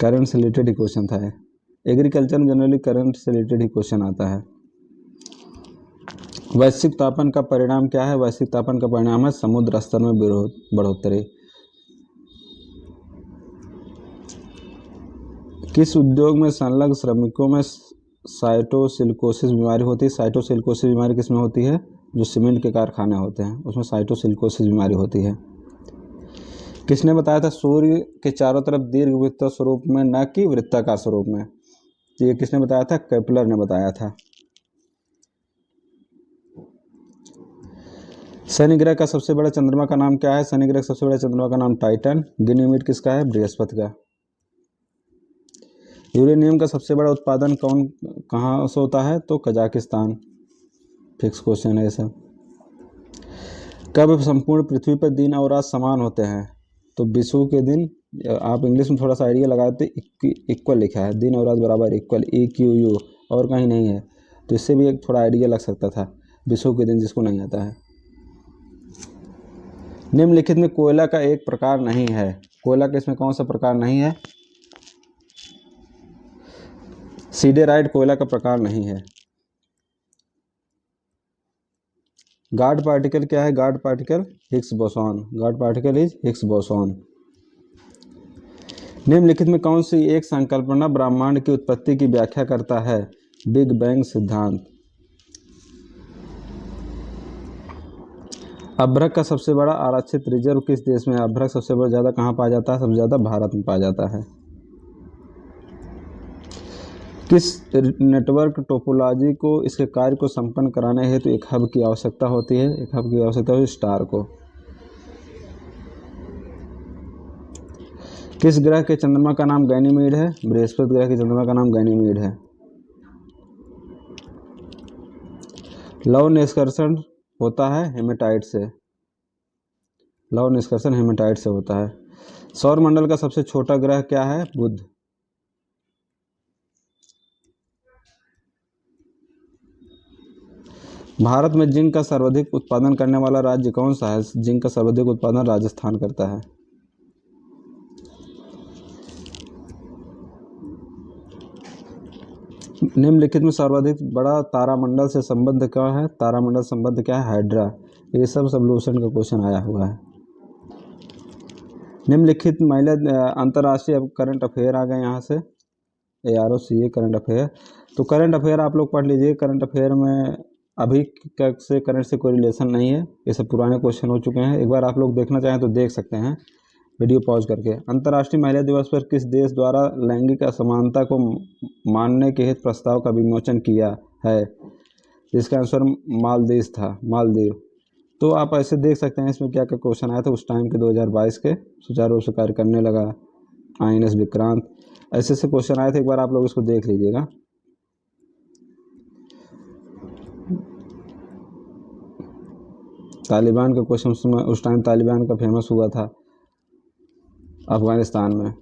करंट से रिलेटेड ही क्वेश्चन था। एग्रीकल्चर में जनरली करंट से रिलेटेड ही क्वेश्चन आता है। वैश्विक तापन का परिणाम क्या है? वैश्विक तापन का परिणाम है समुद्र स्तर में बढ़ोतरी। किस उद्योग में संलग्न श्रमिकों में साइटोसिल्कोसिस बीमारी होती है? साइटोसिल्कोसिस बीमारी किसमें होती है? जो सीमेंट के कारखाने होते हैं उसमें साइटोसिल्कोसिस बीमारी होती है। किसने बताया था सूर्य के चारों तरफ दीर्घवृत्त स्वरूप में, न कि वृत्ताकार स्वरूप में? तो ये किसने बताया था? केपलर ने बताया था। शनि ग्रह का सबसे बड़ा चंद्रमा का नाम क्या है? शनि ग्रह का सबसे बड़ा चंद्रमा का नाम टाइटन। गनीमीड किसका है? बृहस्पति का। यूरेनियम का सबसे बड़ा उत्पादन कहाँ से होता है? तो कजाकिस्तान। फिक्स क्वेश्चन है ये सब। कब संपूर्ण पृथ्वी पर दिन और रात समान होते हैं? तो विषुव के दिन। आप इंग्लिश में थोड़ा सा आइडिया लगाते, इक्वल लिखा है, दिन और रात बराबर इक्वल, EQU, और कहीं नहीं है, तो इससे भी एक थोड़ा आइडिया लग सकता था। विषुव के दिन जिसको नहीं आता है। निम्नलिखित में कोयला का एक प्रकार नहीं है। कोयला के इसमें कौन सा प्रकार नहीं है? सीडेराइट कोयला का प्रकार नहीं है। गॉड पार्टिकल क्या है? God particle Higgs boson. God particle is Higgs boson. निम्नलिखित में कौन सी एक संकल्पना ब्रह्मांड की उत्पत्ति की व्याख्या करता है? बिग बैंग सिद्धांत। अभ्रक का सबसे बड़ा आरक्षित रिजर्व किस देश में है? अभ्रक सबसे बड़ा ज़्यादा कहाँ पाया जाता है? सबसे ज़्यादा भारत में पाया जाता है। किस नेटवर्क टोपोलॉजी को इसके कार्य को संपन्न कराने हेतु एक हब की आवश्यकता होती है? एक हब की आवश्यकता होती है स्टार को। किस ग्रह के चंद्रमा का नाम गैनीमीड है? बृहस्पति ग्रह के चंद्रमा का नाम गैनीमीड है। लव निष्कर्षण होता है हेमेटाइट से। लव निष्कर्षण हेमेटाइट से होता है। सौर मंडल का सबसे छोटा ग्रह क्या है? बुध। भारत में जिंक का सर्वाधिक उत्पादन करने वाला राज्य कौन सा है? जिंक का सर्वाधिक उत्पादन राजस्थान करता है। निम्नलिखित में सर्वाधिक बड़ा तारामंडल से संबंध क्या है? तारामंडल संबंध क्या है? हाइड्रा। ये सब सब्लूशन का क्वेश्चन आया हुआ है। निम्नलिखित महिला अंतर्राष्ट्रीय करंट अफेयर आ गए यहाँ से, AROCA करंट अफेयर। तो करंट अफेयर आप लोग पढ़ लीजिए। करंट अफेयर में अभी से करंट से कोई रिलेशन नहीं है, ये सब पुराने क्वेश्चन हो चुके हैं। एक बार आप लोग देखना चाहें तो देख सकते हैं वीडियो पॉज करके। अंतर्राष्ट्रीय महिला दिवस पर किस देश द्वारा लैंगिक असमानता को मानने के हित प्रस्ताव का विमोचन किया है? इसका आंसर मालदीव था, मालदीव। तो आप ऐसे देख सकते हैं इसमें क्या क्या क्वेश्चन आया था उस टाइम के 2022 के। सुचारू रूप से कार्य करने लगा INS विक्रांत, ऐसे ऐसे क्वेश्चन आए थे। एक बार आप लोग इसको देख लीजिएगा। तालिबान का क्वेश्चन उस टाइम तालिबान का फेमस हुआ था अफगानिस्तान में।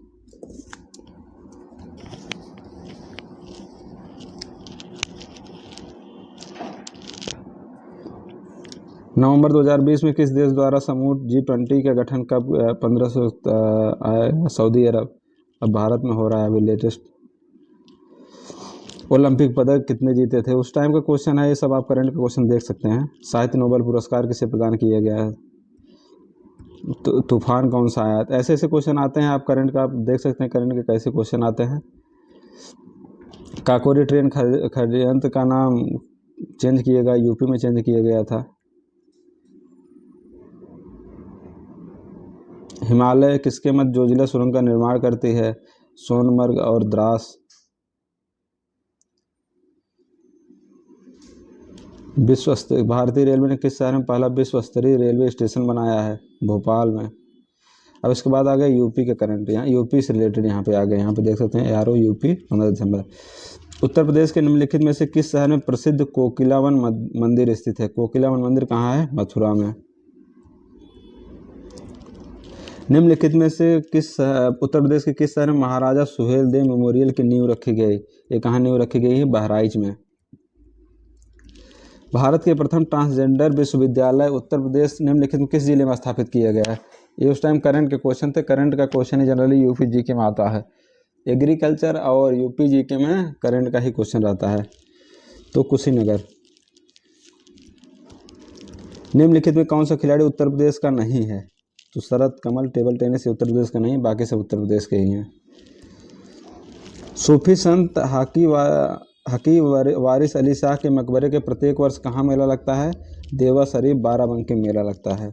नवंबर 2020 में किस देश द्वारा समूह G20 का गठन कब 1500 आया? सऊदी अरब। अब भारत में हो रहा है अभी लेटेस्ट। ओलंपिक पदक कितने जीते थे? उस टाइम का क्वेश्चन है, ये सब आप करंट का क्वेश्चन देख सकते हैं। साहित्य नोबेल पुरस्कार किसे प्रदान किया गया है? तूफान कौन सा आया? ऐसे ऐसे क्वेश्चन आते हैं, आप करंट का आप देख सकते हैं करंट के कैसे क्वेश्चन आते हैं। काकोरी ट्रेन षड्यंत्र का नाम चेंज किया गया, यूपी में चेंज किया गया था। हिमालय किसके मध्य जोजिला सुरंग का निर्माण करती है? सोनमर्ग और द्रास। भारतीय रेलवे ने किस शहर में पहला विश्व स्तरीय रेलवे स्टेशन बनाया है? भोपाल में। अब इसके बाद आ गए यूपी के करंट। यहाँ यूपी से रिलेटेड यहाँ पे आ गए। यहाँ पे देख सकते हैं ARO यूपी 15 दिसंबर। उत्तर प्रदेश के निम्नलिखित में से किस शहर में प्रसिद्ध कोकिलावन मंदिर स्थित है? कोकिलावन मंदिर कहाँ है? मथुरा में। निम्नलिखित में से उत्तर प्रदेश के किस शहर में महाराजा सुहेलदेव मेमोरियल की नींव रखी गई? ये कहाँ नींव रखी गई है? बहराइच में। भारत के प्रथम ट्रांसजेंडर विश्वविद्यालय उत्तर प्रदेश निम्नलिखित में किस जिले में स्थापित किया गया है? ये उस टाइम करंट के क्वेश्चन थे। करंट का क्वेश्चन ही जनरली यूपी GK में आता है। एग्रीकल्चर और यूपी GK में करंट का ही क्वेश्चन रहता है। तो कुशीनगर। निम्नलिखित में कौन सा खिलाड़ी उत्तर प्रदेश का नहीं है? तो शरद कमल टेबल टेनिस उत्तर प्रदेश का नहीं, बाकी सब उत्तर प्रदेश के ही हैं। सूफी संत हकी वारिस अली शाह के मकबरे के प्रत्येक वर्ष कहाँ मेला लगता है? देवा शरीफ बाराबंकी मेला लगता है।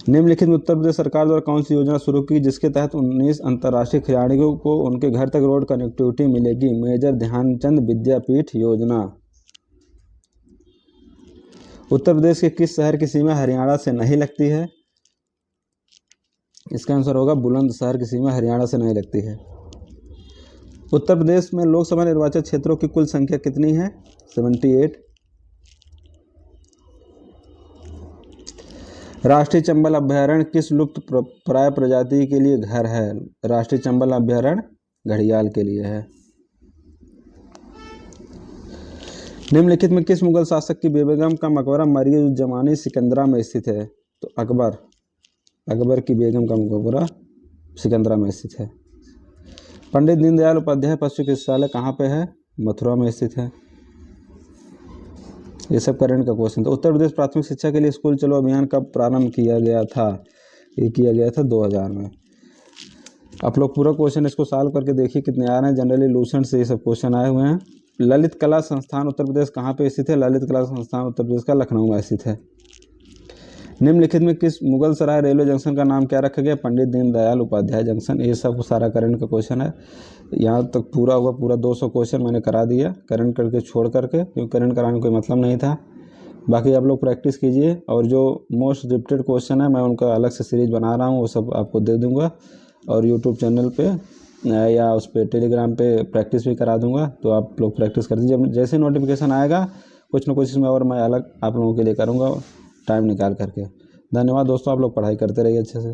निम्नलिखित में उत्तर प्रदेश सरकार द्वारा कौन सी योजना शुरू की जिसके तहत 19 अंतर्राष्ट्रीय खिलाड़ियों को उनके घर तक रोड कनेक्टिविटी मिलेगी? मेजर ध्यानचंद विद्यापीठ योजना। उत्तर प्रदेश के किस शहर की सीमा हरियाणा से नहीं लगती है? इसका आंसर होगा बुलंदशहर की सीमा हरियाणा से नहीं लगती है। उत्तर प्रदेश में लोकसभा निर्वाचन क्षेत्रों की कुल संख्या कितनी है? 78। राष्ट्रीय चंबल अभयारण्य किस लुप्त प्राय प्रजाति के लिए घर है? राष्ट्रीय चंबल अभयारण्य घड़ियाल के लिए है। निम्नलिखित में किस मुगल शासक की बेगम का मकबरा मरियम-उज़-ज़मानी सिकंदरा में स्थित है? तो अकबर की बेगम का मकबरा सिकंदरा में स्थित है। पंडित दीनदयाल उपाध्याय पशु चिकित्सालय कहाँ पे है? मथुरा में स्थित है। ये सब करंट का क्वेश्चन था। उत्तर प्रदेश प्राथमिक शिक्षा के लिए स्कूल चलो अभियान कब प्रारंभ किया गया था? ये किया गया था 2000 में। आप लोग पूरा क्वेश्चन इसको सॉल्व करके देखिए कितने आ रहे हैं। जनरली लूसेंट से ये सब क्वेश्चन आए हुए हैं। ललित कला संस्थान उत्तर प्रदेश कहाँ पे स्थित है? ललित कला संस्थान उत्तर प्रदेश का लखनऊ में स्थित है। निम्नलिखित में किस मुगल सराय रेलवे जंक्शन का नाम क्या रखा गया? पंडित दीनदयाल उपाध्याय जंक्शन। ये सब सारा करंट का क्वेश्चन है। यहाँ तक पूरा हुआ, पूरा 200 क्वेश्चन मैंने करा दिया करंट करके छोड़ करके, क्योंकि करंट कराने का कोई मतलब नहीं था। बाकी आप लोग प्रैक्टिस कीजिए, और जो मोस्ट रिपीटेड क्वेश्चन है मैं उनका अलग से सीरीज बना रहा हूँ, वो सब आपको दे दूँगा, और यूट्यूब चैनल पे या उस पर टेलीग्राम पे प्रैक्टिस भी करा दूँगा। तो आप लोग प्रैक्टिस कर दीजिए। जैसे नोटिफिकेशन आएगा कुछ ना कुछ इसमें और मैं अलग आप लोगों के लिए करूँगा टाइम निकाल करके। धन्यवाद दोस्तों, आप लोग पढ़ाई करते रहिए अच्छे से।